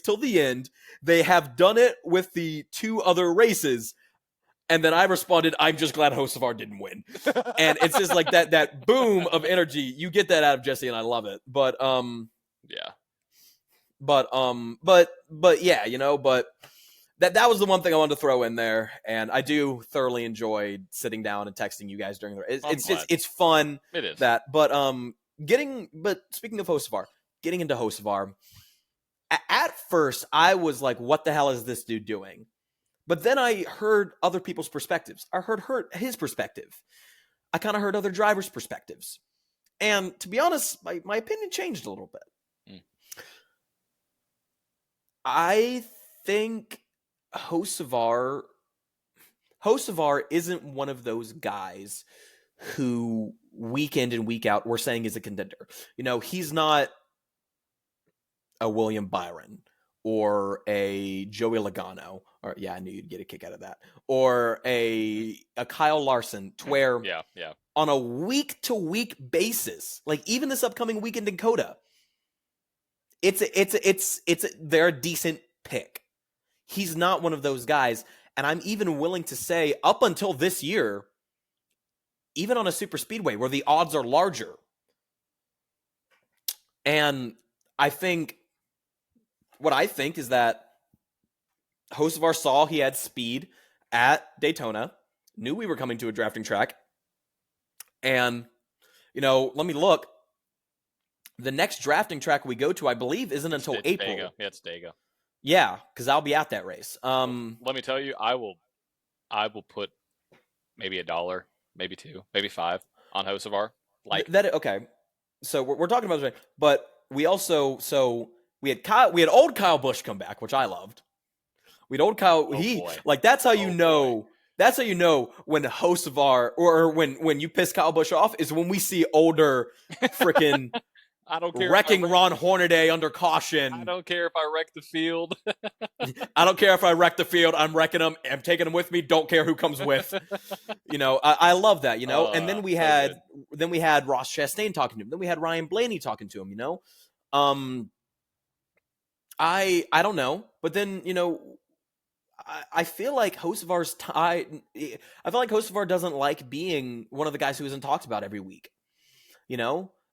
till the end. They have done it with the 2 other races. And then I responded, I'm just glad Hocevar didn't win. And it's just like that boom of energy. You get that out of Jesse, and I love it. But yeah. But yeah, you know, but that was the one thing I wanted to throw in there. And I do thoroughly enjoy sitting down and texting you guys during the race. It's fun. It is. But speaking of Hocevar, getting into Hocevar, at first I was like, what the hell is this dude doing? But then I heard other people's perspectives. I heard his perspective. I kind of heard other drivers' perspectives. And to be honest, my opinion changed a little bit. I think Hocevar isn't one of those guys who week in and week out we're saying is a contender. You know, he's not a William Byron or a Joey Logano, or yeah, I knew you'd get a kick out of that, or a Kyle Larson, to where on a week-to-week basis, like even this upcoming weekend in COTA, they're a decent pick. He's not one of those guys, and I'm even willing to say, up until this year, even on a super speedway where the odds are larger. And what I think is that Hocevar saw he had speed at Daytona, knew we were coming to a drafting track, and, let me look. The next drafting track we go to, I believe, isn't until April. Dega. Yeah, it's Dega. Yeah, because I'll be at that race. Let me tell you, I will put maybe $1, maybe $2, maybe $5 on Hocevar. Like that. Okay, so we're talking about this, but we also we had old Kyle Busch come back, which I loved. We had old Kyle. That's how you know. Boy. That's how you know when Hocevar or when you piss Kyle Busch off is when we see older freaking. I don't care. Wrecking Ron Hornaday under caution. I don't care if I wreck the field. I don't care if I wreck the field. I'm wrecking them. I'm taking them with me. Don't care who comes with. I love that. And then we had Ross Chastain talking to him. Then we had Ryan Blaney talking to him. I don't know, but then I feel like Hocevar's I feel like Hocevar doesn't like being one of the guys who isn't talked about every week.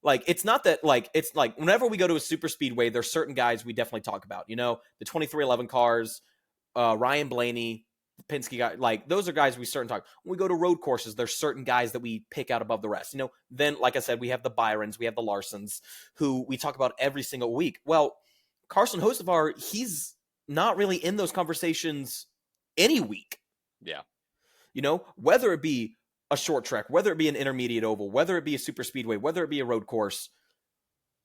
Like, it's not that, like, it's like whenever we go to a super speedway, there's certain guys we definitely talk about, the 2311 cars, Ryan Blaney, the Penske guy, like, those are guys we certainly talk. When we go to road courses, there's certain guys that we pick out above the rest. Then, like I said, we have the Byrons, we have the Larsons, who we talk about every single week. Well, Carson Hocevar, he's not really in those conversations any week. Yeah. Whether it be a short track, whether it be an intermediate oval, whether it be a super speedway, whether it be a road course,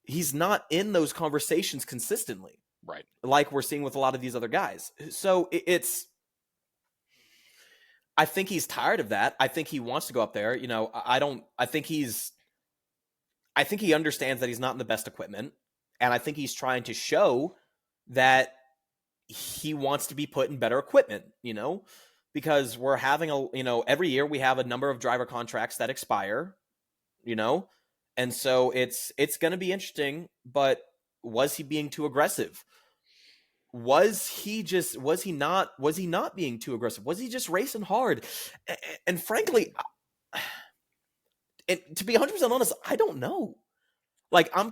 he's not in those conversations consistently. Right. Like we're seeing with a lot of these other guys. So I think he's tired of that. I think he wants to go up there. I think he understands that he's not in the best equipment. And I think he's trying to show that he wants to be put in better equipment, because we're having every year we have a number of driver contracts that expire, and so it's going to be interesting. But was he being too aggressive? Was he not being too aggressive? Was he just racing hard? And frankly, to be 100% honest, I don't know. Like, I'm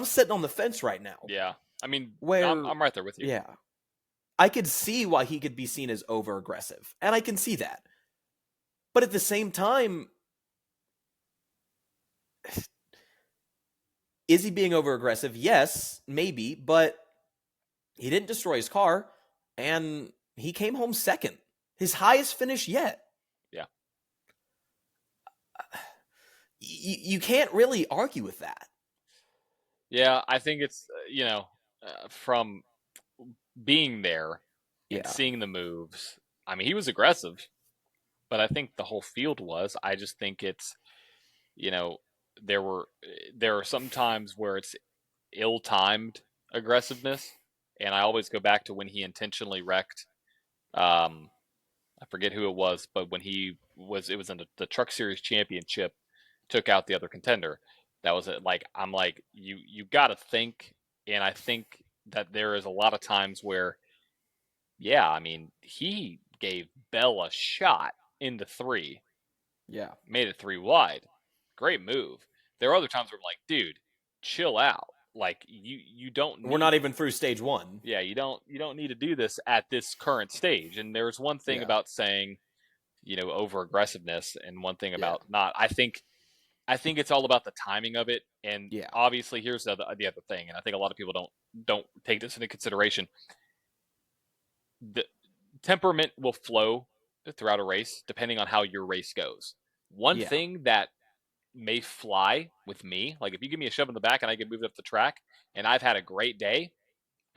sitting on the fence right now. Yeah. I mean, I'm right there with you. Yeah. I could see why he could be seen as over aggressive, and I can see that. But at the same time, is he being over aggressive? Yes, maybe, but he didn't destroy his car, and he came home second, his highest finish yet. Yeah. You can't really argue with that. Yeah, I think it's, from being there and seeing the moves. I mean, he was aggressive, but I think the whole field was. I just think it's, there are some times where it's ill-timed aggressiveness, and I always go back to when he intentionally wrecked. I forget who it was, but when it was in the Truck Series Championship, took out the other contender. That was it. Like, I'm like, you got to think, and I think that there is a lot of times where, yeah, I mean, he gave Bell a shot into 3. Yeah. Made it 3 wide. Great move. There are other times where I'm like, dude, chill out. Like, you don't We're not even through stage 1. Yeah, you don't need to do this at this current stage. And there's one thing about saying, over aggressiveness, and one thing about not. I think it's all about the timing of it. And obviously, here's the other thing, and I think a lot of people don't take this into consideration. The temperament will flow throughout a race depending on how your race goes. One thing that may fly with me, like if you give me a shove in the back and I get moved up the track and I've had a great day,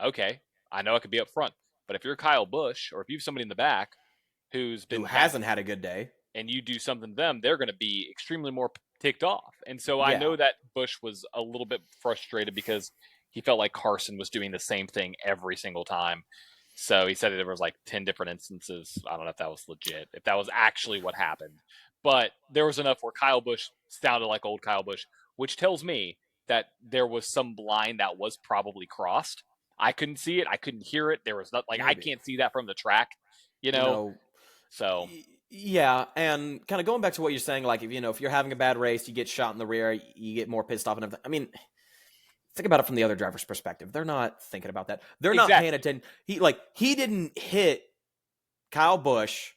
okay, I know I could be up front. But if you're Kyle Busch, or if you have somebody in the back who hasn't had a good day, and you do something to them, they're going to be extremely more ticked off. And so I know that Busch was a little bit frustrated because he felt like Carson was doing the same thing every single time. So he said there was like 10 different instances. I don't know if that was legit, if that was actually what happened. But there was enough where Kyle Busch sounded like old Kyle Busch, which tells me that there was some line that was probably crossed. I couldn't see it. I couldn't hear it. There was not, like, maybe. I can't see that from the track, So yeah, and kind of going back to what you're saying, like if you're having a bad race, you get shot in the rear, you get more pissed off and everything. I mean, think about it from the other driver's perspective. They're not thinking about that. They're not paying attention. He didn't hit Kyle Busch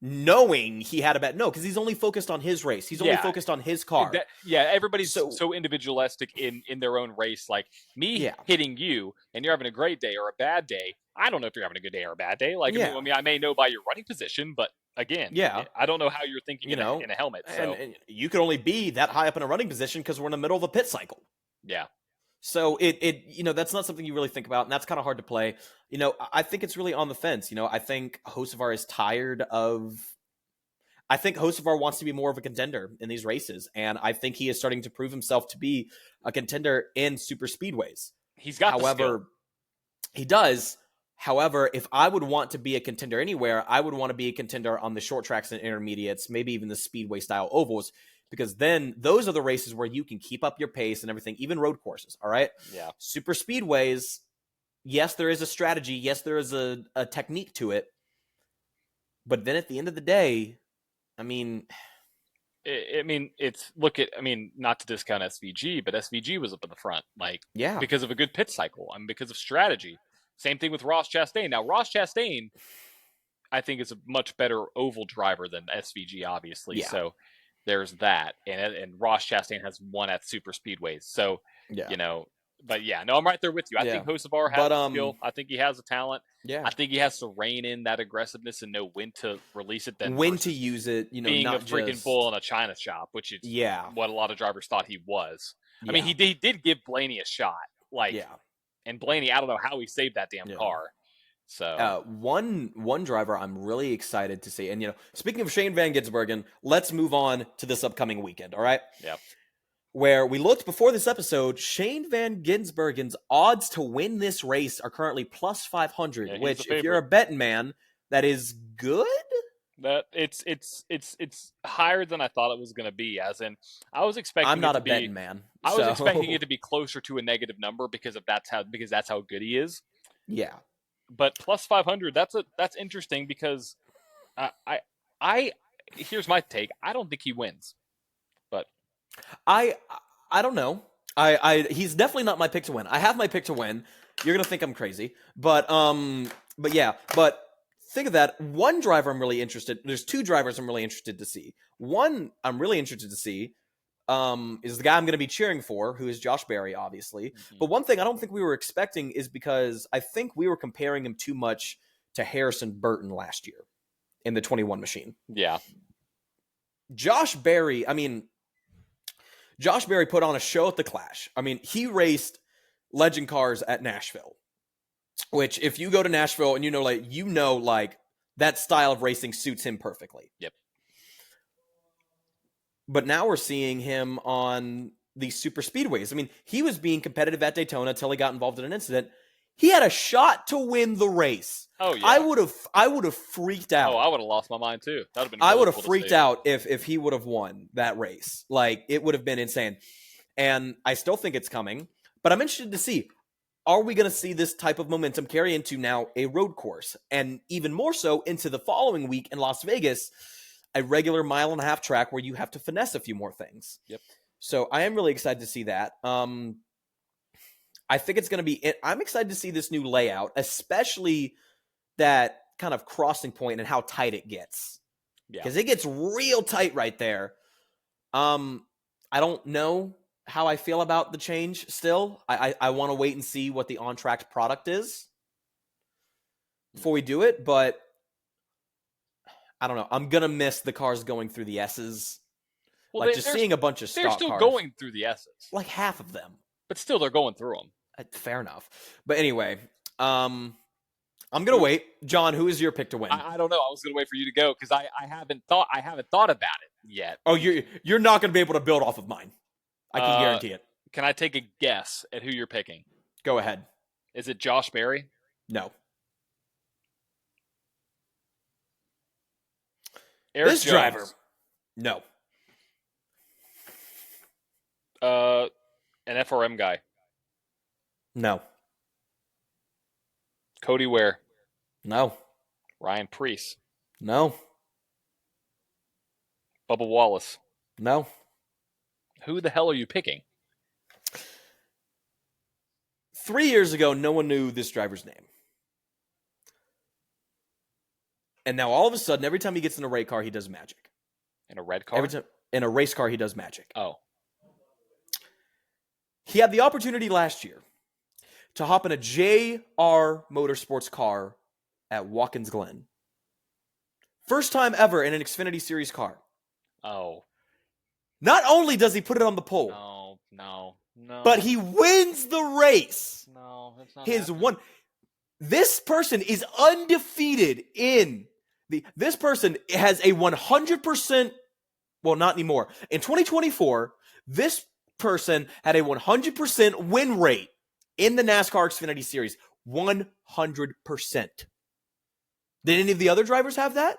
knowing he had a bad because he's only focused on his race. He's only focused on his car. Everybody's so individualistic in their own race. Like me hitting you and you're having a great day or a bad day. I don't know if you're having a good day or a bad day. Like I mean, I may know by your running position, but again, I don't know how you're thinking in a helmet. So and you could only be that high up in a running position because we're in the middle of a pit cycle. Yeah. So that's not something you really think about, and that's kind of hard to play. I think it's really on the fence. I think Hocevar is tired of. I think Hocevar wants to be more of a contender in these races, and I think he is starting to prove himself to be a contender in super speedways. He's got the skill. He does. However, if I would want to be a contender anywhere, I would want to be a contender on the short tracks and intermediates, maybe even the speedway style ovals, because then those are the races where you can keep up your pace and everything, even road courses. All right. Yeah. Super speedways. Yes, there is a strategy. Yes, there is a technique to it. But then at the end of the day, I mean, not to discount SVG, but SVG was up in the front, because of a good pit cycle. Because of strategy. Same thing with Ross Chastain. Now, Ross Chastain, I think, is a much better oval driver than SVG, obviously. Yeah. So there's that. And Ross Chastain has won at super speedways. So, I'm right there with you. I think Hocevar has the skill. I think he has the talent. Yeah. I think he has to rein in that aggressiveness and know when to release it. Then when to use it, being not a freaking bull in a china shop, which is what a lot of drivers thought he was. Yeah. I mean, he did give Blaney a shot. And Blaney, I don't know how he saved that damn car. So one driver I'm really excited to see, and speaking of Shane Van Gisbergen, let's move on to this upcoming weekend. All right. Yeah. Where we looked before this episode, Shane Van Gisbergen's odds to win this race are currently plus 500, which if you're a betting man, that is good. That it's higher than I thought it was going to be. As in, I was expecting. I'm not a betting man. I was expecting it to be closer to a negative number because that's how good he is. Yeah, but plus 500, that's interesting because I here's my take. I don't think he wins, but I don't know. He's definitely not my pick to win. I have my pick to win. You're gonna think I'm crazy, but think of that. One driver I'm really interested. There's two drivers I'm really interested to see. One I'm really interested to see is the guy I'm going to be cheering for, who is Josh Berry, obviously. Mm-hmm. But one thing I don't think we were expecting is because I think we were comparing him too much to Harrison Burton last year in the 21 machine. Yeah. Josh Berry put on a show at the Clash. I mean, he raced legend cars at Nashville. Which, if you go to Nashville and that style of racing suits him perfectly. Yep. But now we're seeing him on these super speedways. I mean, he was being competitive at Daytona until he got involved in an incident. He had a shot to win the race. Oh yeah. I would have freaked out. Oh, I would have lost my mind too. That would have been. I would have freaked out if he would have won that race. It would have been insane. And I still think it's coming. But I'm interested to see. Are we going to see this type of momentum carry into now a road course? And even more so into the following week in Las Vegas, a regular 1.5-mile track where you have to finesse a few more things. Yep. So I am really excited to see that. I think it's going to be – I'm excited to see this new layout, especially that kind of crossing point and how tight it gets. Yeah. Because it gets real tight right there. I don't know how I feel about the change still. I want to wait and see what the on-track product is before we do it, but I don't know. I'm going to miss the cars going through the S's. Well, seeing a bunch of stock cars. They're still going through the S's. Like half of them. But still, they're going through them. Fair enough. But anyway, I'm going to wait. John, who is your pick to win? I don't know. I was going to wait for you to go because I haven't thought about it yet. Oh, you're not going to be able to build off of mine. I can guarantee it. Can I take a guess at who you're picking? Go ahead. Is it Josh Berry? No. Eric this Jones. Driver? No. An FRM guy? No. Cody Ware? No. Ryan Preece? No. Bubba Wallace. No. Who the hell are you picking? 3 years ago, no one knew this driver's name. And now all of a sudden, every time he gets in a race car, he does magic. In a red car? Every time in a race car, he does magic. Oh. He had the opportunity last year to hop in a JR Motorsports car at Watkins Glen. First time ever in an Xfinity Series car. Oh. Not only does he put it on the pole, No. but he wins the race. No, that's not His happening. one. This person is undefeated in the. This person has a 100%. Well, not anymore. In 2024, this person had a 100% win rate in the NASCAR Xfinity Series. 100%. Did any of the other drivers have that?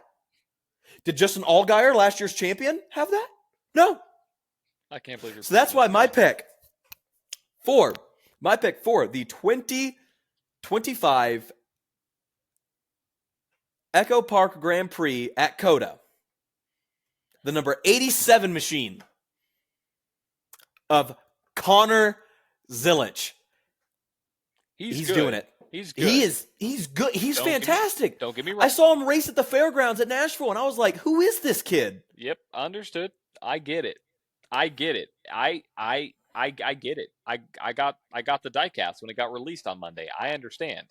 Did Justin Allgaier, last year's champion, have that? No. I can't believe you're. So that's why my pick for the 2025 Echo Park Grand Prix at COTA, the number 87 machine of Connor Zilisch. He's good. doing it. He's good. He's good. He's fantastic. Don't get me wrong. I saw him race at the fairgrounds at Nashville, and I was like, who is this kid? Yep, understood. I get it. I get it. I get it. I got the diecast when it got released on Monday. I understand.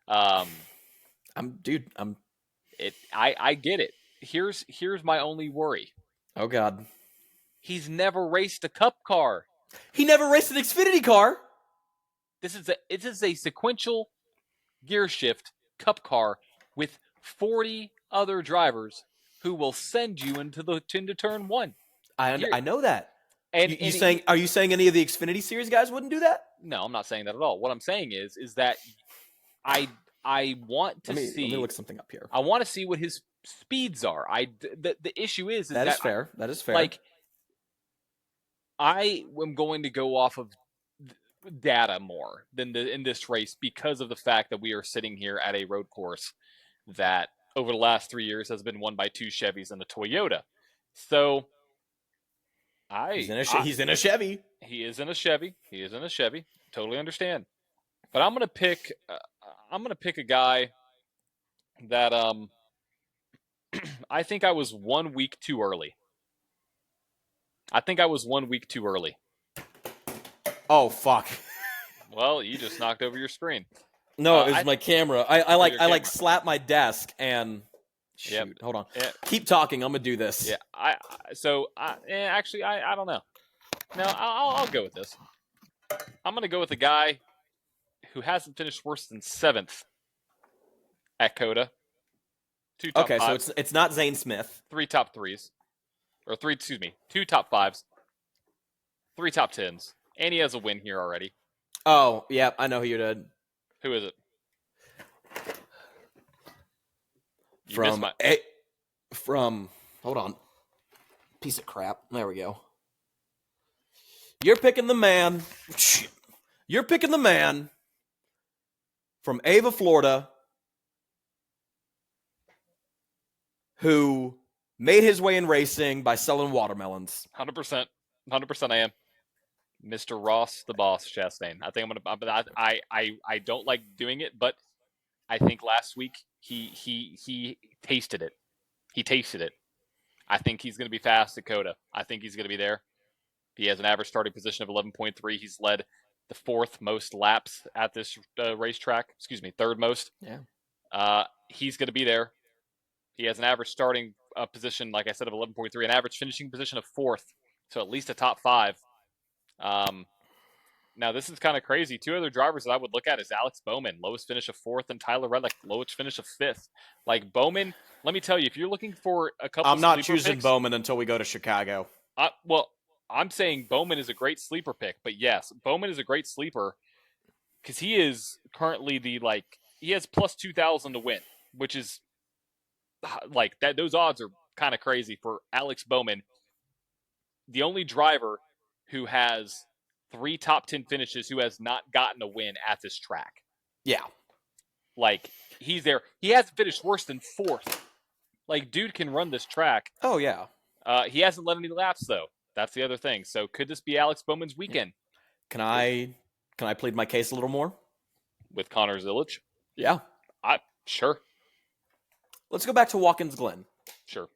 I get it. Here's my only worry. Oh God. He's never raced a cup car. He never raced an Xfinity car. It is a sequential gear shift cup car with 40 other drivers who will send you into turn one. I know that. And are you saying any of the Xfinity Series guys wouldn't do that? No, I'm not saying that at all. What I'm saying is that I want to see. Let me look something up here. I want to see what his speeds are. The issue is that is fair. That is fair. Like, I am going to go off of data more than in this race because of the fact that we are sitting here at a road course that over the last 3 years has been won by 2 Chevys and a Toyota. So he's in a Chevy. He is in a Chevy. Totally understand. But I'm gonna pick a guy that I think I was 1 week too early. Oh fuck! Well, you just knocked over your screen. No, it was my camera. I slapped my desk and. Shoot, yep. Hold on. Yeah. Keep talking. I'm gonna do this. Yeah. I don't know. No, I'll go with this. I'm gonna go with a guy who hasn't finished worse than 7th at COTA. 2 top fives. So it's not Zane Smith. 3 top 3s, or 2 top 5s, 3 top 10s, and he has a win here already. Oh yeah, I know who you did. Who is it? Hold on, piece of crap. There we go. You're picking the man. You're picking the man from Ava, Florida, who made his way in racing by selling watermelons. 100%. I am. Mr. Ross, the boss, Chastain. I think I'm gonna. I don't like doing it, but I think last week he tasted it. He tasted it. I think he's going to be fast at COTA. I think he's going to be there. He has an average starting position of 11.3. He's led the 4th most laps at this racetrack. Excuse me, 3rd most. Yeah. He's going to be there. He has an average starting position, like I said, of 11.3, an average finishing position of 4th, so at least a top 5. Now, this is kind of crazy. 2 other drivers that I would look at is Alex Bowman, lowest finish of 4th, and Tyler Reddick, lowest finish of 5th. Like, Bowman, let me tell you, if you're looking for a couple I'm not choosing picks, Bowman until we go to Chicago. Well, I'm saying Bowman is a great sleeper pick, but yes, Bowman is a great sleeper because he is currently he has plus 2,000 to win, which is like that. Those odds are kind of crazy for Alex Bowman, the only driver who has 3 top 10 finishes who has not gotten a win at this track. Yeah. Like, he's there. He hasn't finished worse than 4th. Like, dude can run this track. Oh, yeah. He hasn't led any laps though. That's the other thing. So could this be Alex Bowman's weekend? Can I plead my case a little more? With Connor Zilisch? Yeah. Sure. Let's go back to Watkins Glen. Sure.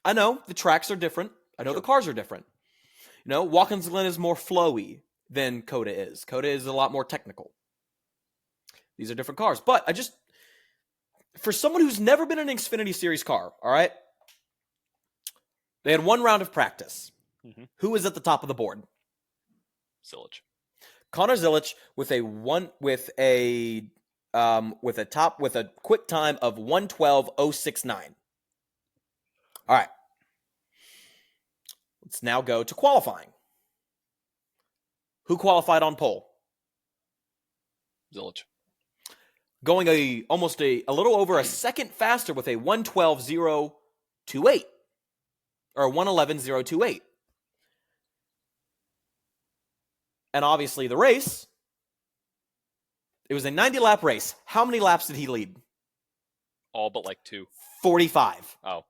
I know the tracks are different. I know the cars are different. Watkins Glen is more flowy than COTA is. COTA is a lot more technical. These are different cars. But for someone who's never been in an Xfinity Series car, all right, they had one round of practice. Mm-hmm. Who was at the top of the board? Zilisch. Connor Zilisch with a quick time of 1:12.069. All right. Let's now go to qualifying. Who qualified on pole? Zilisch. Going almost a little over a second faster with a 1:12.028 or 1:11.028. And obviously the race, it was a 90-lap race. How many laps did he lead? All but like 2. 45. Oh.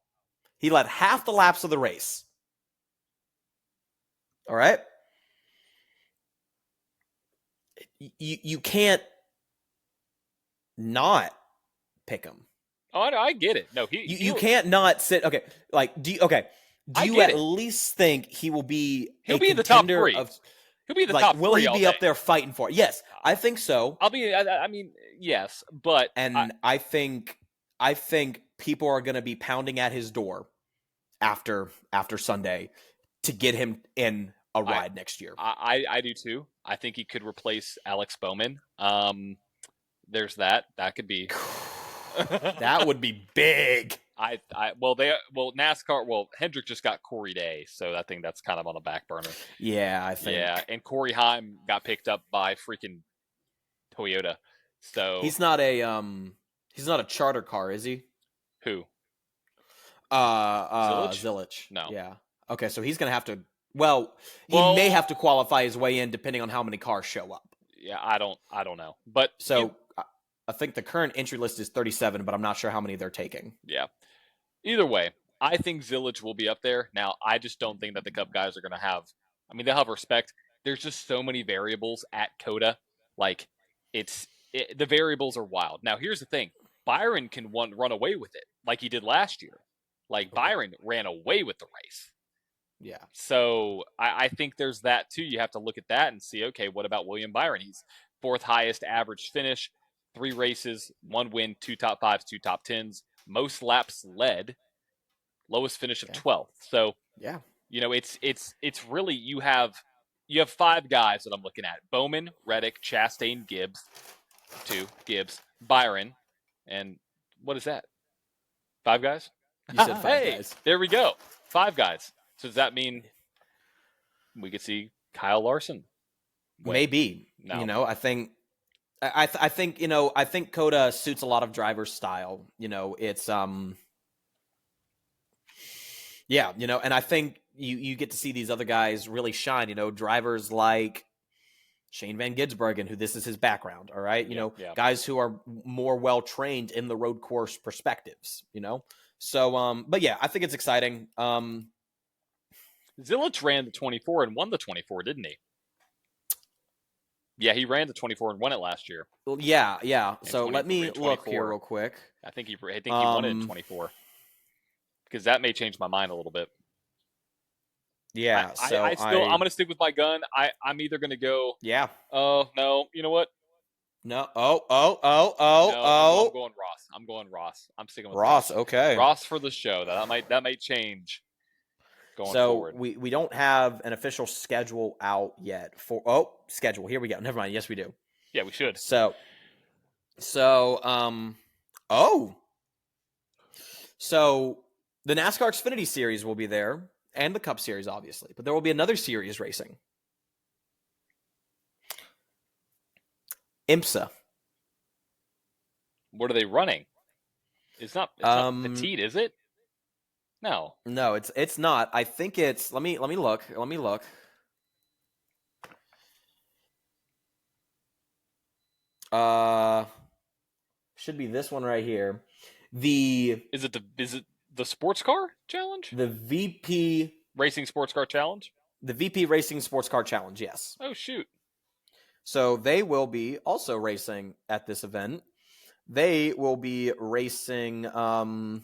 He led half the laps of the race. All right? You can't not pick him. Oh, I get it. No, you can't not sit. Okay, do you at least think he will be? He'll be in the top 3. He'll be in the top 3. Will he be up there fighting for it? Yes, I think so. I mean, yes, but I think people are going to be pounding at his door after Sunday to get him in a ride next year. I do too. I think he could replace Alex Bowman. There's that. That could be. That would be big. NASCAR. Hendrick just got Corey Day, so I think that's kind of on the back burner. Yeah, I think. Yeah, and Corey Heim got picked up by freaking Toyota. So he's not a charter car, is he? Who? Zilisch. No. Yeah. Okay, so he's gonna have to. Well, he may have to qualify his way in depending on how many cars show up. Yeah, I don't know, but I think the current entry list is 37, but I'm not sure how many they're taking. Yeah. Either way, I think Zilisch will be up there. Now, I just don't think that the Cup guys are going to have. I mean, they'll have respect. There's just so many variables at COTA. The variables are wild. Now, here's the thing: Byron can run away with it, like he did last year. Byron ran away with the race. Yeah. So I think there's that too. You have to look at that and see, okay, what about William Byron? He's 4th highest average finish, 3 races, 1 win, 2 top 5s, 2 top 10s, most laps led, lowest finish of 12th. So yeah, it's really you have 5 guys that I'm looking at: Bowman, Reddick, Chastain, Gibbs, Byron, and what is that? 5 guys? You said 5 guys. There we go. 5 guys. So does that mean we could see Kyle Larson? Maybe. No. I think COTA suits a lot of drivers' style. It's and I think you get to see these other guys really shine. Drivers like Shane Van Gisbergen, who this is his background. All right, guys who are more well trained in the road course perspectives. So but yeah, I think it's exciting. Zilisch ran the 24 and won the 24, didn't he? Yeah, he ran the 24 and won it last year. Well, yeah. So let me look here real quick. I think he won it in 24. Because that may change my mind a little bit. Yeah, I'm going to stick with my gun. I'm either going to go. Yeah. Oh no! You know what? No. No, I'm going Ross. I'm sticking with Ross. Okay. Ross for the show. That might change. Going forward. We don't have an official schedule out yet for schedule. Here we go. Never mind. Yes, we do. Yeah, we should. So the NASCAR Xfinity Series will be there, and the Cup Series, obviously, but there will be another series racing. IMSA. What are they running? It's not Petite, is it? No, it's not. I think it's. Let me look. Should be this one right here. Is it The sports car challenge? The VP Racing sports car challenge? The VP Racing Sports Car Challenge, yes. Oh, shoot. So they will be also racing at this event. They will be racing. I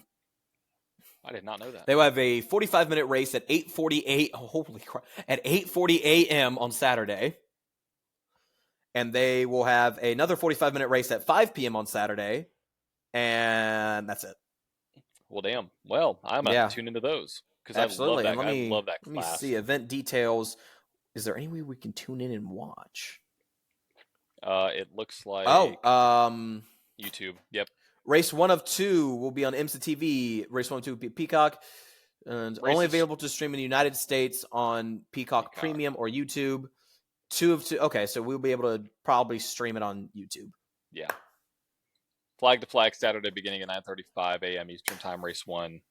did not know that. They will have a 45-minute race at 8:48. Holy crap! At 8:40 a.m. on Saturday, and they will have another 45-minute race at 5 p.m. on Saturday, and that's it. Well, damn. Well, I'm going to tune into those because I love that. I love that class. Let me see event details. Is there any way we can tune in and watch? It looks like YouTube. Yep. Race 1 of 2 will be on IMSA TV. Race 1 of 2 will be Peacock. And only available to stream in the United States on Peacock Premium or YouTube. 2 of 2. Okay, so we'll be able to probably stream it on YouTube. Yeah. Flag to flag Saturday beginning at 9:35 a.m. Eastern Time. Race 1.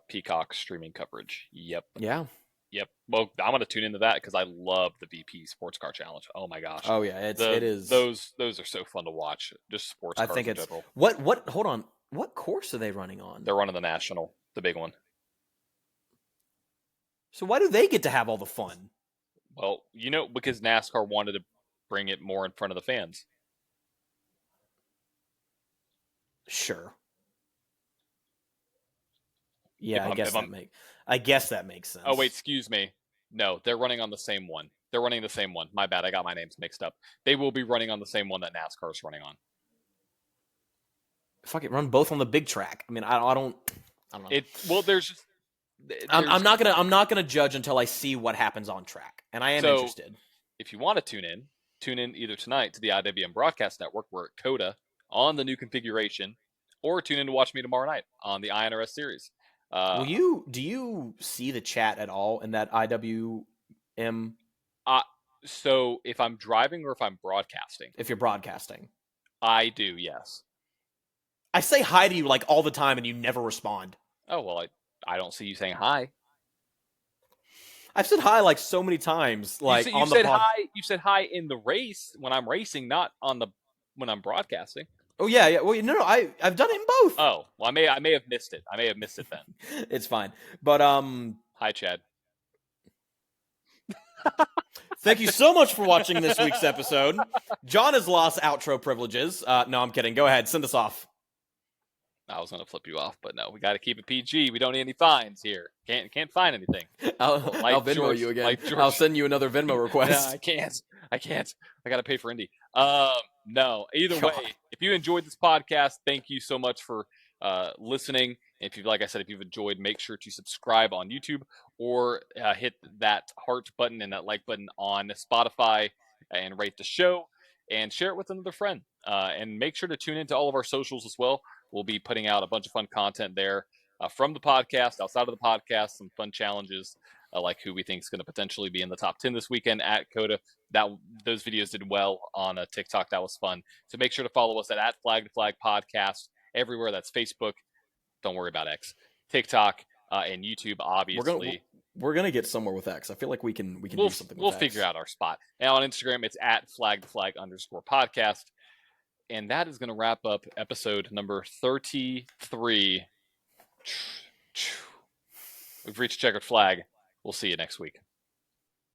Peacock streaming coverage. Yep. Yeah. Yep. Well, I'm going to tune into that because I love the VP Sports Car Challenge. Oh my gosh. Oh yeah, it is. Those are so fun to watch. Just sports cars in general. What? Hold on. What course are they running on? They're running the National, the big one. So why do they get to have all the fun? Well, because NASCAR wanted to bring it more in front of the fans. Sure. Yeah, I guess that makes sense. Oh wait, excuse me. No, they're running on the same one. They're running the same one. My bad. I got my names mixed up. They will be running on the same one that NASCAR is running on. Fuck it, run both on the big track. I mean, I don't know. I'm not gonna judge until I see what happens on track, and I am interested. If you want to tune in either tonight to the IWM Broadcast Network. We're at COTA on the new configuration, or tune in to watch me tomorrow night on the INRS series. Do you see the chat at all in that IWM? So if I'm driving or if I'm broadcasting? If you're broadcasting. I do, yes. I say hi to you like all the time and you never respond. Oh, well, I don't see you saying hi. I've said hi like so many times. Like you said hi. You said hi in the race when I'm racing, not when I'm broadcasting. Oh yeah. Well, no, I've done it in both. Oh, well, I may have missed it. I may have missed it then. It's fine. But hi, Chad. Thank you so much for watching this week's episode. John has lost outro privileges. No, I'm kidding. Go ahead, send us off. I was gonna flip you off, but no, we got to keep it PG. We don't need any fines here. Can't find anything. I'll Venmo you again. I'll send you another Venmo request. No, I can't. I got to pay for Indy. No. Either way, if you enjoyed this podcast, thank you so much for listening. If you've enjoyed, make sure to subscribe on YouTube or hit that heart button and that like button on Spotify and rate the show and share it with another friend. And make sure to tune into all of our socials as well. We'll be putting out a bunch of fun content there from the podcast, outside of the podcast, some fun challenges like who we think is going to potentially be in the top 10 this weekend at COTA. Those videos did well on TikTok. That was fun. So make sure to follow us at Flag to Flag Podcast everywhere. That's Facebook. Don't worry about X, TikTok, and YouTube. Obviously, we're gonna get somewhere with X. I feel like we can do something. We'll figure out our spot. And on Instagram, it's at Flag to Flag _podcast. And that is going to wrap up episode number 33. We've reached checkered flag. We'll see you next week.